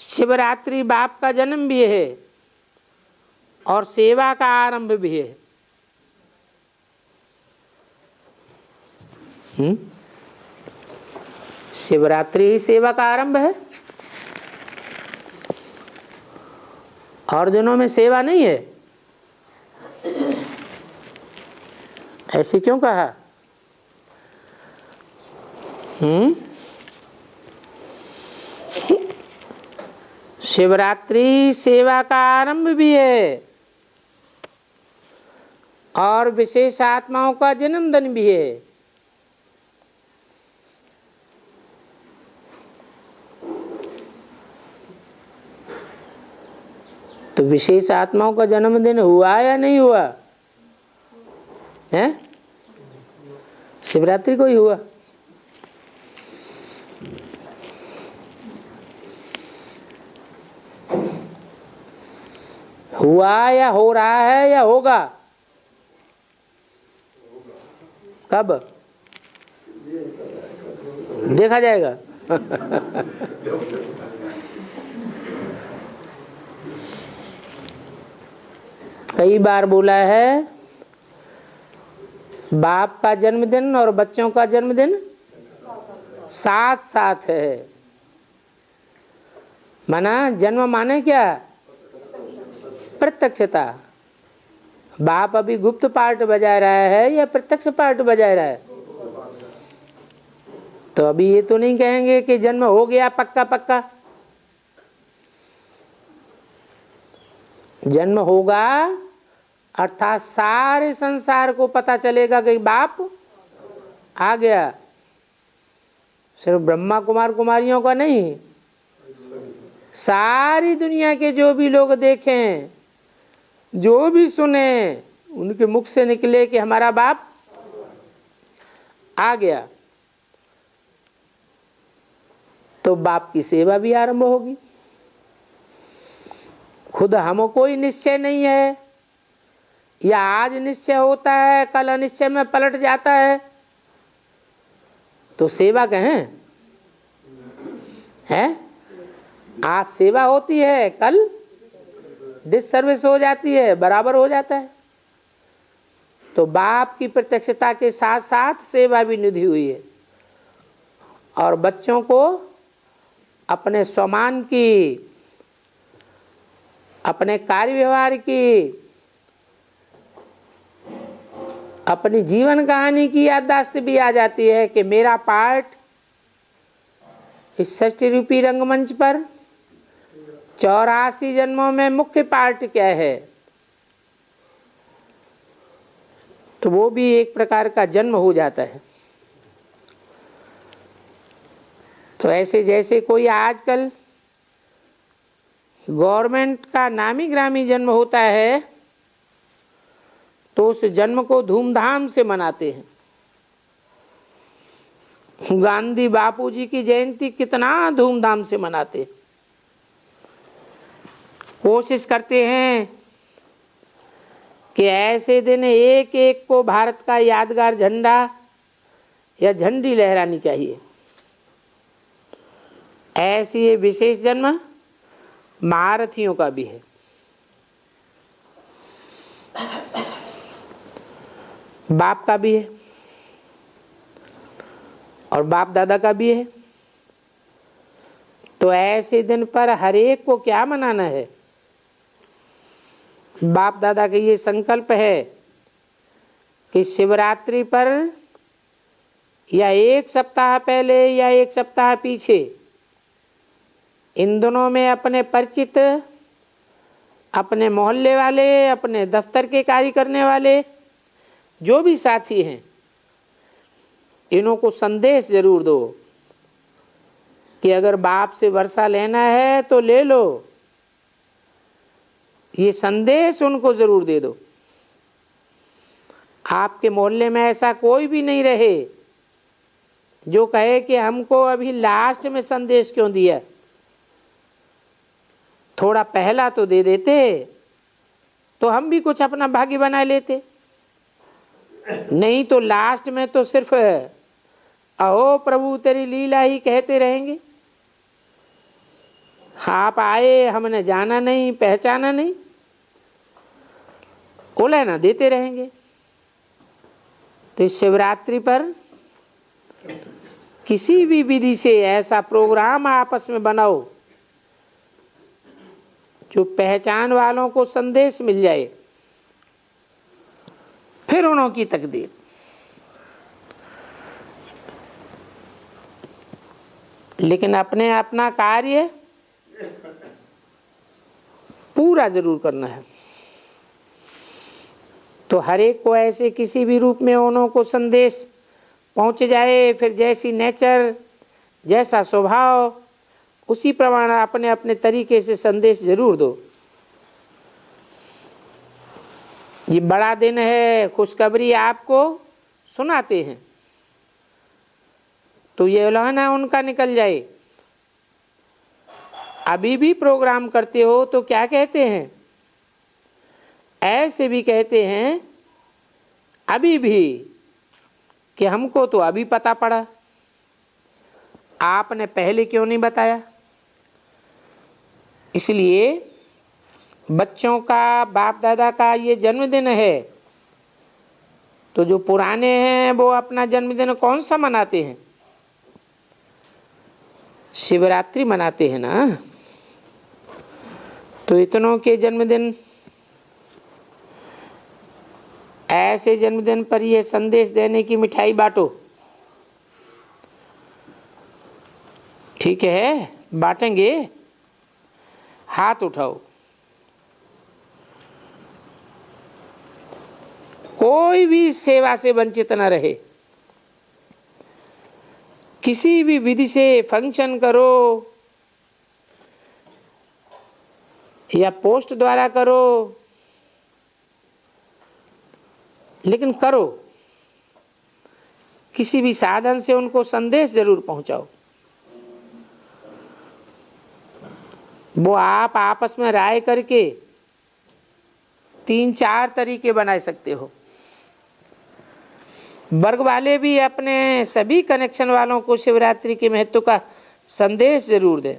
[SPEAKER 1] शिवरात्रि बाप का जन्म भी है और सेवा का आरंभ भी है। शिवरात्रि ही सेवा का आरंभ है। और दिनों में सेवा नहीं है, ऐसे क्यों कहा? शिवरात्रि सेवा का आरंभ भी है और विशेष आत्माओं का जन्मदिन भी है। तो विशेष आत्माओं का जन्मदिन हुआ या नहीं हुआ है? शिवरात्रि को ही हुआ। हुआ या हो रहा है या होगा? कब देखा जाएगा? कई बार बोला है बाप का जन्मदिन और बच्चों का जन्मदिन साथ साथ है। माना जन्म माने क्या? प्रत्यक्षता। बाप अभी गुप्त पार्ट बजा रहा है या प्रत्यक्ष पार्ट बजा रहा है? तो अभी ये तो नहीं कहेंगे कि जन्म हो गया पक्का पक्का। जन्म होगा अर्थात सारे संसार को पता चलेगा कि बाप आ गया। सिर्फ ब्रह्मा कुमार कुमारियों का नहीं, सारी दुनिया के जो भी लोग देखें, जो भी सुने, उनके मुख से निकले कि हमारा बाप आ गया, तो बाप की सेवा भी आरंभ होगी। खुद हमको कोई निश्चय नहीं है, या आज निश्चय होता है कल अनिश्चय में पलट जाता है, तो सेवा कहें है? आज सेवा होती है, कल डिससर्विस हो जाती है, बराबर हो जाता है। तो बाप की प्रत्यक्षता के साथ साथ सेवा भी निधि हुई है और बच्चों को अपने स्वमान की, अपने कार्य व्यवहार की, अपनी जीवन कहानी की याददाश्त भी आ जाती है कि मेरा पार्ट इस षष्ठी रूपी रंगमंच पर 84 जन्मों में मुख्य पार्ट क्या है। तो वो भी एक प्रकार का जन्म हो जाता है। तो ऐसे जैसे कोई आजकल गवर्नमेंट का नामी ग्रामी जन्म होता है तो उस जन्म को धूमधाम से मनाते हैं। गांधी बापूजी की जयंती कितना धूमधाम से मनाते हैं। कोशिश करते हैं कि ऐसे दिन एक एक को भारत का यादगार झंडा या झंडी लहरानी चाहिए। ऐसी ये विशेष जन्म महारथियों का भी है। बाप का भी है और बाप दादा का भी है। तो ऐसे दिन पर हर एक को क्या मनाना है? बाप दादा का ये संकल्प है कि शिवरात्रि पर या एक सप्ताह पहले या एक सप्ताह पीछे इन दोनों में अपने परिचित, अपने मोहल्ले वाले, अपने दफ्तर के कार्य करने वाले जो भी साथी हैं, इन्हों को संदेश जरूर दो कि अगर बाप से वर्षा लेना है तो ले लो। ये संदेश उनको जरूर दे दो। आपके मोहल्ले में ऐसा कोई भी नहीं रहे जो कहे कि हमको अभी लास्ट में संदेश क्यों दिया, थोड़ा पहला तो दे देते तो हम भी कुछ अपना भाग्य बना लेते। नहीं तो लास्ट में तो सिर्फ अहो प्रभु तेरी लीला ही कहते रहेंगे। आप आए, हमने जाना नहीं, पहचाना नहीं, ओला ना देते रहेंगे। तो इस शिवरात्रि पर किसी भी विधि से ऐसा प्रोग्राम आपस में बनाओ जो पहचान वालों को संदेश मिल जाए, फिर उन्हों की तकदीर। लेकिन अपने अपना कार्य पूरा जरूर करना है। तो हर एक को ऐसे किसी भी रूप में उन्हों को संदेश पहुंच जाए। फिर जैसी नेचर, जैसा स्वभाव, उसी प्रमाण अपने अपने तरीके से संदेश जरूर दो। ये बड़ा दिन है, खुशखबरी आपको सुनाते हैं, तो ये उल्हाना उनका निकल जाए। अभी भी प्रोग्राम करते हो तो क्या कहते हैं? ऐसे भी कहते हैं अभी भी कि हमको तो अभी पता पड़ा, आपने पहले क्यों नहीं बताया। इसलिए बच्चों का, बाप दादा का ये जन्मदिन है, तो जो पुराने हैं वो अपना जन्मदिन कौन सा मनाते हैं? शिवरात्रि मनाते हैं ना। तो इतनों के जन्मदिन, ऐसे जन्मदिन पर यह संदेश देने की मिठाई बांटो। ठीक है, बांटेंगे, हाथ उठाओ। कोई भी सेवा से वंचित न रहे। किसी भी विधि से फंक्शन करो या पोस्ट द्वारा करो, लेकिन करो, किसी भी साधन से उनको संदेश जरूर पहुंचाओ। वो आप आपस में राय करके 3-4 तरीके बना सकते हो। वर्ग वाले भी अपने सभी कनेक्शन वालों को शिवरात्रि के महत्व का संदेश जरूर दें।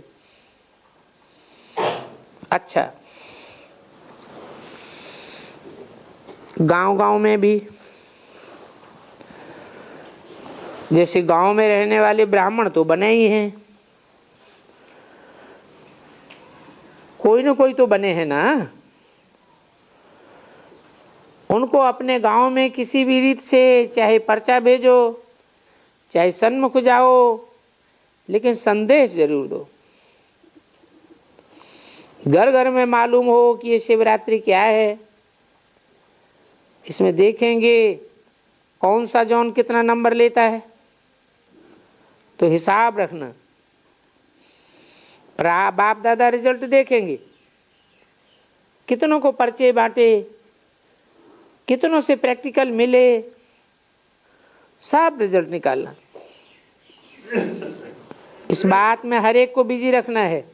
[SPEAKER 1] अच्छा, गांव-गांव में भी, जैसे गांव में रहने वाले ब्राह्मण तो बने ही हैं, कोई न कोई तो बने हैं ना। उनको अपने गांव में किसी भी रीत से चाहे पर्चा भेजो, चाहे सन्मुख जाओ, लेकिन संदेश जरूर दो। घर घर में मालूम हो कि ये शिवरात्रि क्या है। इसमें देखेंगे कौन सा जॉन कितना नंबर लेता है, तो हिसाब रखना। बाप दादा रिजल्ट देखेंगे, कितनों को पर्चे बांटे, कितनों से प्रैक्टिकल मिले, सब रिजल्ट निकालना। इस बात में हर एक को बिजी रखना है,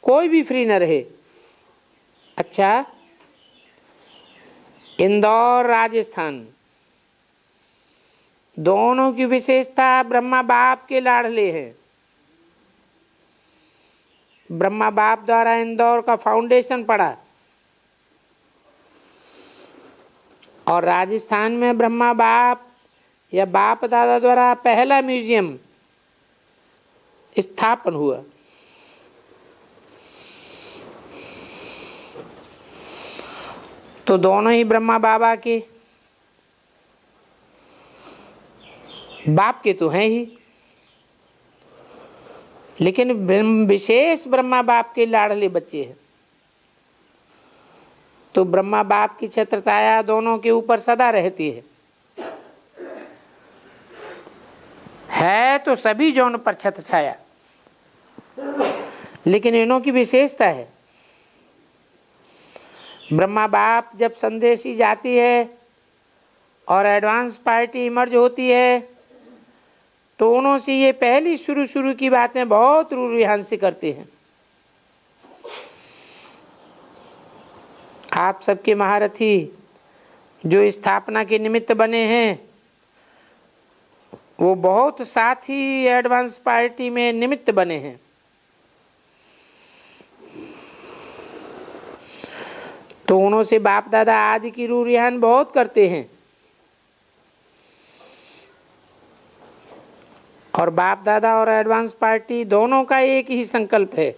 [SPEAKER 1] कोई भी फ्री न रहे। अच्छा, इंदौर राजस्थान, दोनों की विशेषता ब्रह्मा बाप के लाडले हैं। ब्रह्मा बाप द्वारा इंदौर का फाउंडेशन पड़ा और राजस्थान में ब्रह्मा बाप या बाप दादा द्वारा पहला म्यूजियम स्थापन हुआ। तो दोनों ही ब्रह्मा बाबा के बाप के तो हैं ही, लेकिन विशेष ब्रह्मा बाप के लाडले बच्चे हैं। तो ब्रह्मा बाप की छत्र छाया दोनों के ऊपर सदा रहती है तो सभी जौन पर छत्र छाया, लेकिन इन्हों की विशेषता है। ब्रह्मा बाप जब संदेशी जाती है और एडवांस पार्टी इमर्ज होती है तो उन्हों से ये पहली शुरू की बातें बहुत रूरिहान से करते हैं। आप सबके महारथी जो स्थापना के निमित्त बने हैं वो बहुत साथ ही एडवांस पार्टी में निमित्त बने हैं। तो उन्हों से बाप दादा आदि की रूरिहान बहुत करते हैं और बाप दादा और एडवांस पार्टी दोनों का एक ही संकल्प है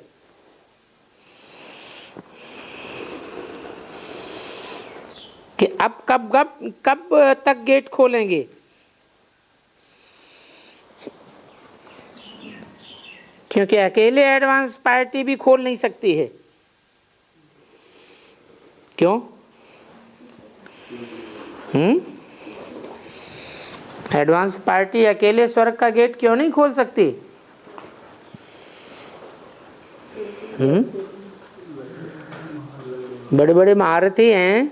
[SPEAKER 1] कि अब कब तक गेट खोलेंगे। क्योंकि अकेले एडवांस पार्टी भी खोल नहीं सकती है। क्यों? एडवांस पार्टी अकेले स्वर्ग का गेट क्यों नहीं खोल सकती? बड़े बड़े महारथी हैं,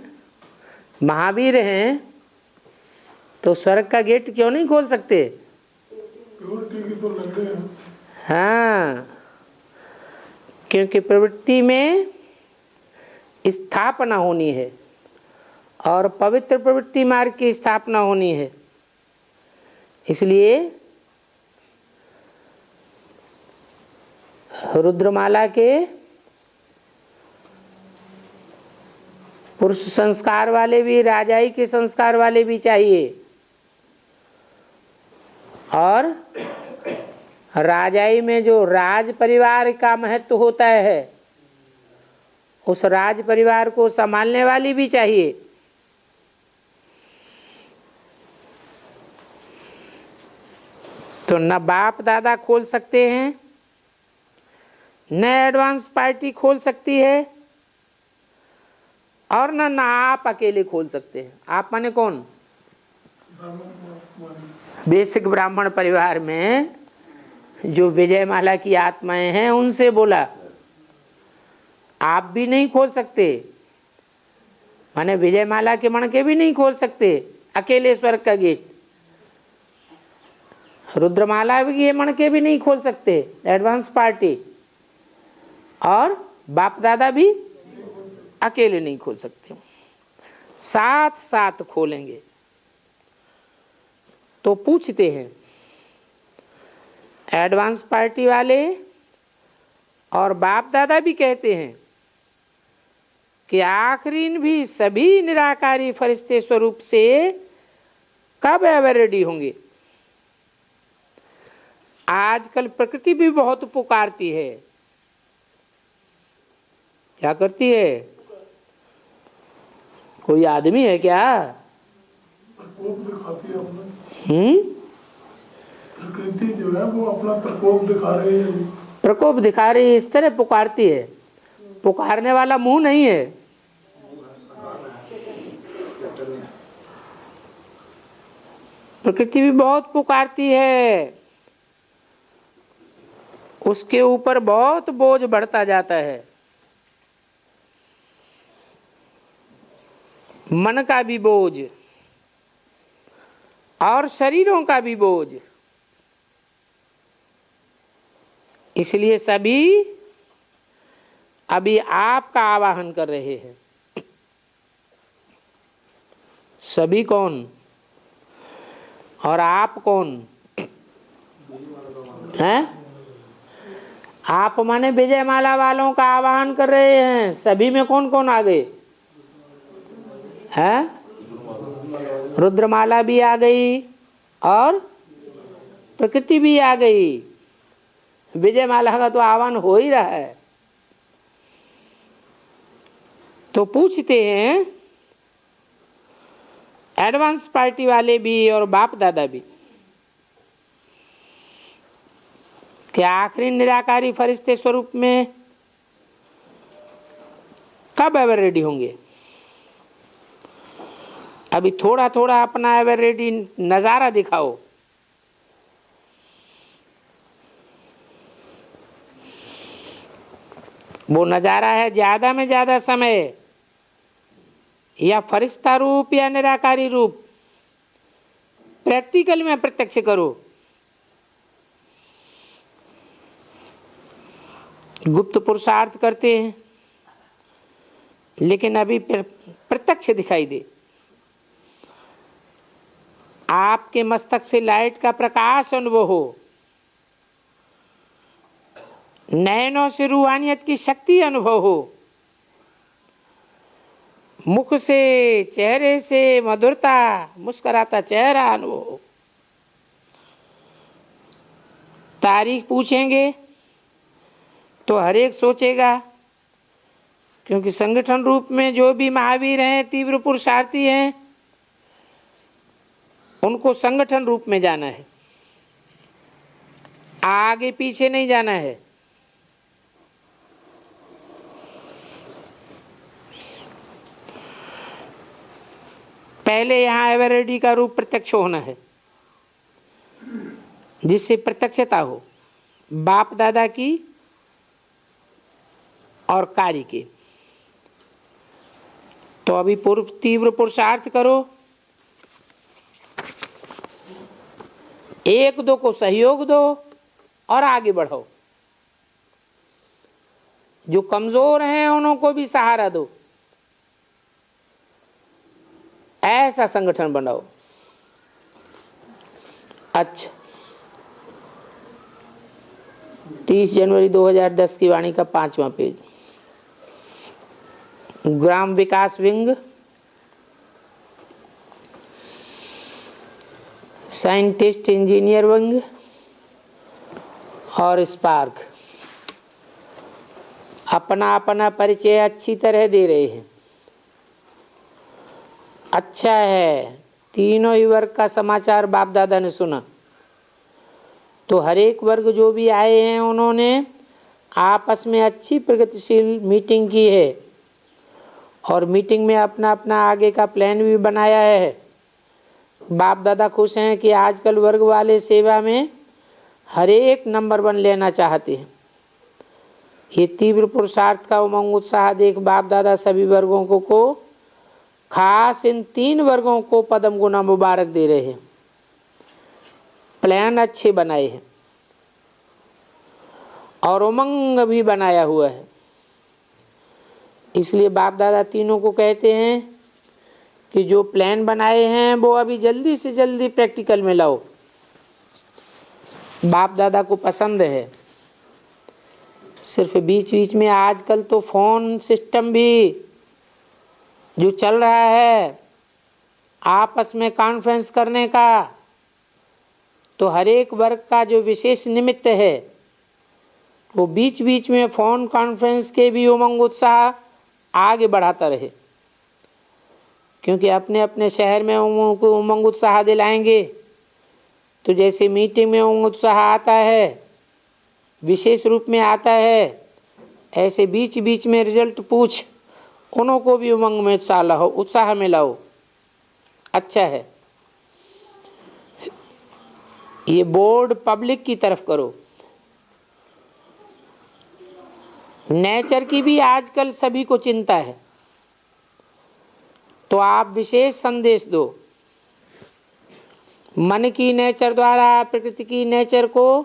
[SPEAKER 1] महावीर हैं, तो स्वर्ग का गेट क्यों नहीं खोल सकते? हाँ, क्योंकि प्रवृत्ति में स्थापना होनी है और पवित्र प्रवृत्ति मार्ग की स्थापना होनी है। इसलिए रुद्रमाला के पुरुष संस्कार वाले भी, राजाई के संस्कार वाले भी चाहिए और राजाई में जो राज परिवार का महत्व होता है उस राज परिवार को संभालने वाली भी चाहिए। तो न बाप दादा खोल सकते हैं, न एडवांस पार्टी खोल सकती है और न आप अकेले खोल सकते हैं। आप माने कौन? बेसिक ब्राह्मण परिवार में जो विजयमाला की आत्माएं हैं उनसे बोला आप भी नहीं खोल सकते, माने विजयमाला के मणके भी नहीं खोल सकते अकेले स्वर्ग का गेट। रुद्रमाला भी ये मणके भी नहीं खोल सकते एडवांस पार्टी, और बाप दादा भी अकेले नहीं खोल सकते, साथ साथ खोलेंगे। तो पूछते हैं एडवांस पार्टी वाले और बाप दादा भी कहते हैं कि आखिरीन भी सभी निराकारी फरिश्ते स्वरूप से कब एवर रेडी होंगे। आजकल प्रकृति भी बहुत पुकारती है। क्या करती है? कोई आदमी है क्या?
[SPEAKER 2] प्रकोप दिखाती है अपना। प्रकृति जो है वो अपना प्रकोप दिखा रही है।
[SPEAKER 1] प्रकोप दिखा रही है, इस तरह पुकारती है। पुकारने वाला मुंह नहीं है। प्रकृति भी बहुत पुकारती है, उसके ऊपर बहुत बोझ बढ़ता जाता है। मन का भी बोझ और शरीरों का भी बोझ। इसलिए सभी अभी आपका आवाहन कर रहे हैं। सभी कौन और आप कौन हैं? आप माने विजय माला वालों का आह्वान कर रहे हैं। सभी में कौन कौन आ गए हैं? रुद्रमाला भी आ गई और प्रकृति भी आ गई। विजय माला का तो आह्वान हो ही रहा है। तो पूछते हैं एडवांस पार्टी वाले भी और बाप दादा भी, क्या आखिरी निराकारी फरिश्ते स्वरूप में कब एवर रेडी होंगे? अभी थोड़ा थोड़ा अपना एवर रेडी नजारा दिखाओ। वो नजारा है ज्यादा में ज्यादा समय या फरिश्ता रूप या निराकारी रूप, प्रैक्टिकल में प्रत्यक्ष करो। गुप्त पुरुषार्थ करते हैं लेकिन अभी प्रत्यक्ष दिखाई दे। आपके मस्तक से लाइट का प्रकाश अनुभव हो, नयनों से रूहानियत की शक्ति अनुभव हो, मुख से चेहरे से मधुरता, मुस्कुराता चेहरा अनुभव हो। तारीख पूछेंगे तो हर एक सोचेगा, क्योंकि संगठन रूप में जो भी महावीर हैं, तीव्र पुरुषार्थी हैं, उनको संगठन रूप में जाना है, आगे पीछे नहीं जाना है। पहले यहाँ एवरेडी का रूप प्रत्यक्ष होना है, जिससे प्रत्यक्षता हो बाप दादा की और कार्य के। तो अभी पूर्व तीव्र पुरुषार्थ करो, एक दो को सहयोग दो और आगे बढ़ो। जो कमजोर हैं उनको भी सहारा दो, ऐसा संगठन बनाओ। अच्छा, 30 जनवरी 2010 की वाणी का 5वां पेज। ग्राम विकास विंग, साइंटिस्ट इंजीनियर विंग और स्पार्क अपना अपना परिचय अच्छी तरह दे रहे हैं। अच्छा है, तीनों ही वर्ग का समाचार बाप दादा ने सुना। तो हर एक वर्ग जो भी आए हैं उन्होंने आपस में अच्छी प्रगतिशील मीटिंग की है और मीटिंग में अपना अपना आगे का प्लान भी बनाया है। बाप दादा खुश हैं कि आजकल वर्ग वाले सेवा में हर एक नंबर 1 लेना चाहते हैं। ये तीव्र पुरुषार्थ का उमंग उत्साह देख बाप दादा सभी वर्गों को खास इन 3 वर्गों को पदम गुना मुबारक दे रहे हैं। प्लान अच्छे बनाए हैं और उमंग भी बनाया हुआ है। इसलिए बाप दादा तीनों को कहते हैं कि जो प्लान बनाए हैं वो अभी जल्दी से जल्दी प्रैक्टिकल में लाओ। बाप दादा को पसंद है। सिर्फ बीच बीच में आजकल तो फोन सिस्टम भी जो चल रहा है, आपस में कॉन्फ्रेंस करने का, तो हर एक वर्ग का जो विशेष निमित्त है वो बीच बीच में फोन कॉन्फ्रेंस के भी उमंग उत्साह आगे बढ़ाता रहे। क्योंकि अपने अपने शहर में उमंग उत्साह दिलाएंगे तो जैसे मीटिंग में उमंग उत्साह आता है, विशेष रूप में आता है, ऐसे बीच बीच में रिजल्ट पूछ उनको भी उमंग में उत्साह में लाओ। अच्छा है, ये बोर्ड पब्लिक की तरफ करो। नेचर की भी आजकल सभी को चिंता है, तो आप विशेष संदेश दो। मन की नेचर द्वारा प्रकृति की नेचर को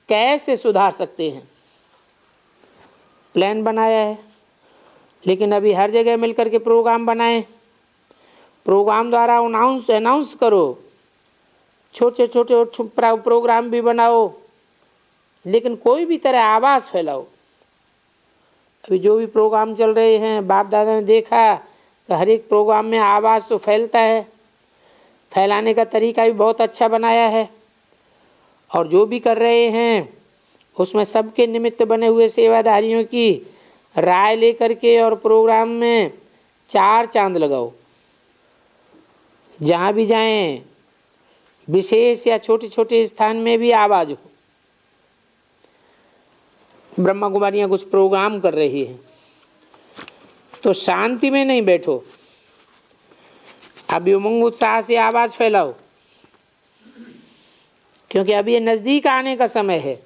[SPEAKER 1] कैसे सुधार सकते हैं, प्लान बनाया है। लेकिन अभी हर जगह मिलकर के प्रोग्राम बनाएं। प्रोग्राम द्वारा अनाउंस करो, छोटे छोटे प्रोग्राम भी बनाओ, लेकिन कोई भी तरह आवाज़ फैलाओ। अभी जो भी प्रोग्राम चल रहे हैं, बाप दादा ने देखा कि हर एक प्रोग्राम में आवाज़ तो फैलता है, फैलाने का तरीका भी बहुत अच्छा बनाया है। और जो भी कर रहे हैं उसमें सबके निमित्त बने हुए सेवाधारियों की राय लेकर के और प्रोग्राम में 4 चांद लगाओ। जहाँ भी जाएं, विशेष या छोटे छोटे स्थान में भी आवाज़ हो। ब्रह्मा कुमारियाँ कुछ प्रोग्राम कर रही है तो शांति में नहीं बैठो, अभी उमंग उत्साह से आवाज़ फैलाओ, क्योंकि अभी ये नज़दीक आने का समय है।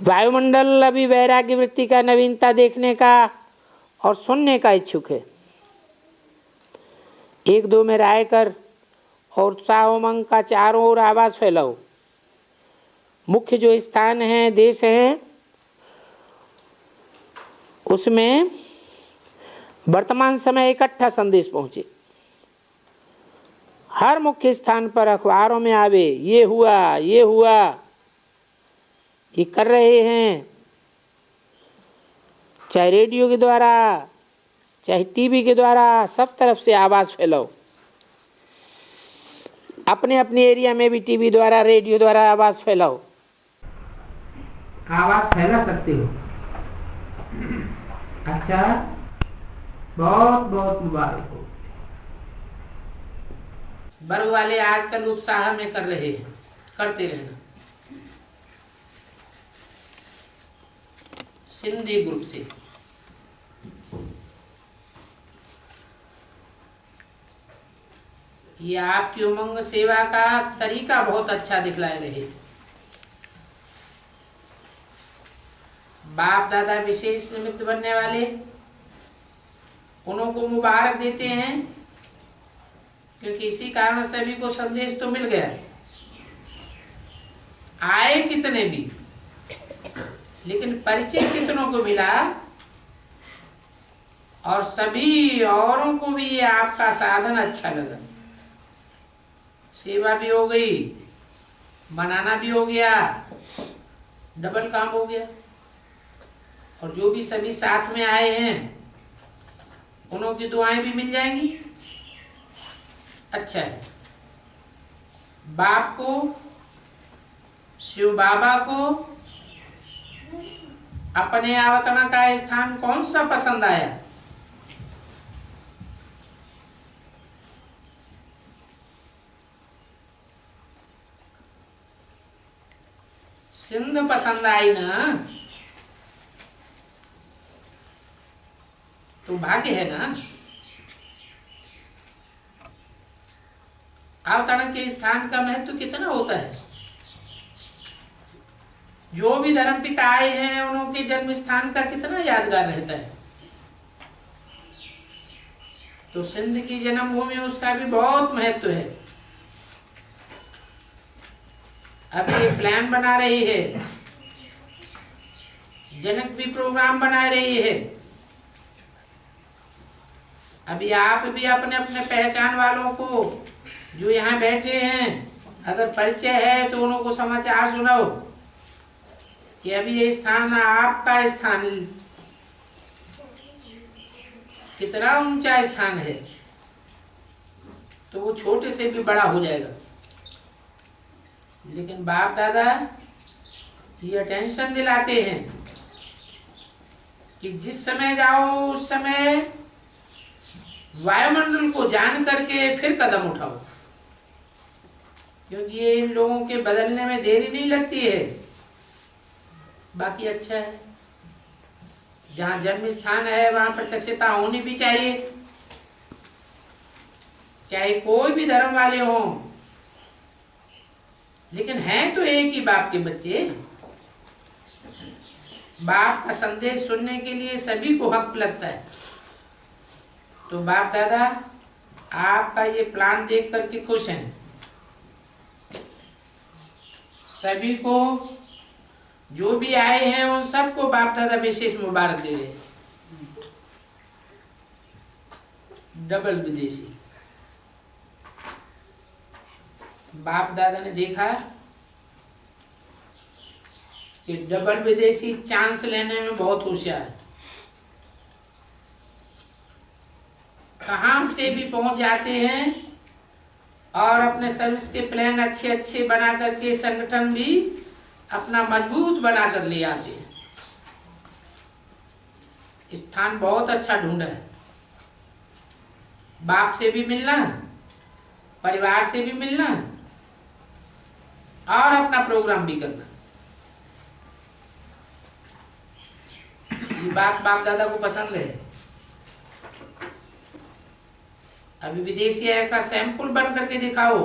[SPEAKER 1] वायुमंडल अभी वैराग्य वृत्ति का नवीनता देखने का और सुनने का इच्छुक है। 1-2 में राय कर और उत्साह उमंग का चारों ओर आवाज़ फैलाओ। मुख्य जो स्थान है, देश है, उसमें वर्तमान समय इकट्ठा संदेश पहुँचे। हर मुख्य स्थान पर अखबारों में आवे, ये हुआ, ये हुआ, ये कर रहे हैं। चाहे रेडियो के द्वारा, चाहे टीवी के द्वारा, सब तरफ से आवाज़ फैलाओ। अपने अपने एरिया में भी टीवी द्वारा, रेडियो द्वारा आवाज़ फैलाओ। आवाज़ फैला सकते हो। अच्छा, बहुत बहुत मुबारक हो। बड़ों वाले आजकल उत्साह में कर रहे हैं, करते रहना। सिंधी ग्रुप से ये आपकी उमंग सेवा का तरीका बहुत अच्छा दिखलाए रहे। बाप दादा विशेष निमित्त बनने वाले, उनको मुबारक देते हैं, क्योंकि इसी कारण सभी को संदेश तो मिल गया। आए कितने भी, लेकिन परिचय कितनों को मिला, और सभी औरों को भी ये आपका साधन अच्छा लगा। सेवा भी हो गई, बनाना भी हो गया, डबल काम हो गया। और जो भी सभी साथ में आए हैं उन्हों की दुआएं भी मिल जाएंगी। अच्छा है। बाप को, शिव बाबा को अपने अवतरण का स्थान कौन सा पसंद आया? सिंध पसंद आई ना, तो भाग्य है ना। अवतरण के स्थान का महत्व कितना होता है। जो भी धर्म पिता आए हैं उनके जन्म स्थान का कितना यादगार रहता है। तो सिंध की जन्मभूमि, उसका भी बहुत महत्व है। अब ये प्लान बना रही है, जनक भी प्रोग्राम बना रही है। अभी आप भी अपने अपने पहचान वालों को जो यहाँ बैठे हैं, अगर परिचय है तो उनको समाचार सुनाओ कि अभी ये स्थान, आपका स्थान कितना ऊंचा स्थान है, तो वो छोटे से भी बड़ा हो जाएगा। लेकिन बाप दादा ये अटेंशन दिलाते हैं कि जिस समय जाओ उस समय वायुमंडल को जान करके फिर कदम उठाओ, क्योंकि ये इन लोगों के बदलने में देरी नहीं लगती है। बाकी अच्छा है, जहाँ जन्म स्थान है वहाँ प्रत्यक्षता होनी भी चाहिए, चाहे कोई भी धर्म वाले हों, लेकिन हैं तो एक ही बाप के बच्चे। बाप का संदेश सुनने के लिए सभी को हक लगता है। तो बाप दादा आपका ये प्लान देख करके खुश हैं। सभी को, जो भी आए हैं उन सबको बाप दादा विशेष मुबारक दे रहे हैं। डबल विदेशी। बाप दादा ने देखा कि डबल विदेशी चांस लेने में बहुत होशियार है, कहां से भी पहुंच जाते हैं और अपने सर्विस के प्लान अच्छे अच्छे बना करके संगठन भी अपना मजबूत बना कर ले आते हैं। स्थान बहुत अच्छा ढूंढा है, बाप से भी मिलना, परिवार से भी मिलना और अपना प्रोग्राम भी करना। ये बात बाप दादा को पसंद है। अभी विदेशी ऐसा सैंपल बन करके दिखाओ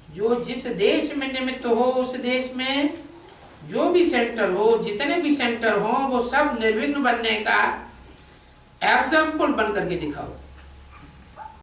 [SPEAKER 1] जो जिस देश में निमित्त हो उस देश में जो भी सेंटर हो, जितने भी सेंटर हो, वो सब निर्विघ्न बनने का एग्जाम्पल बन करके दिखाओ।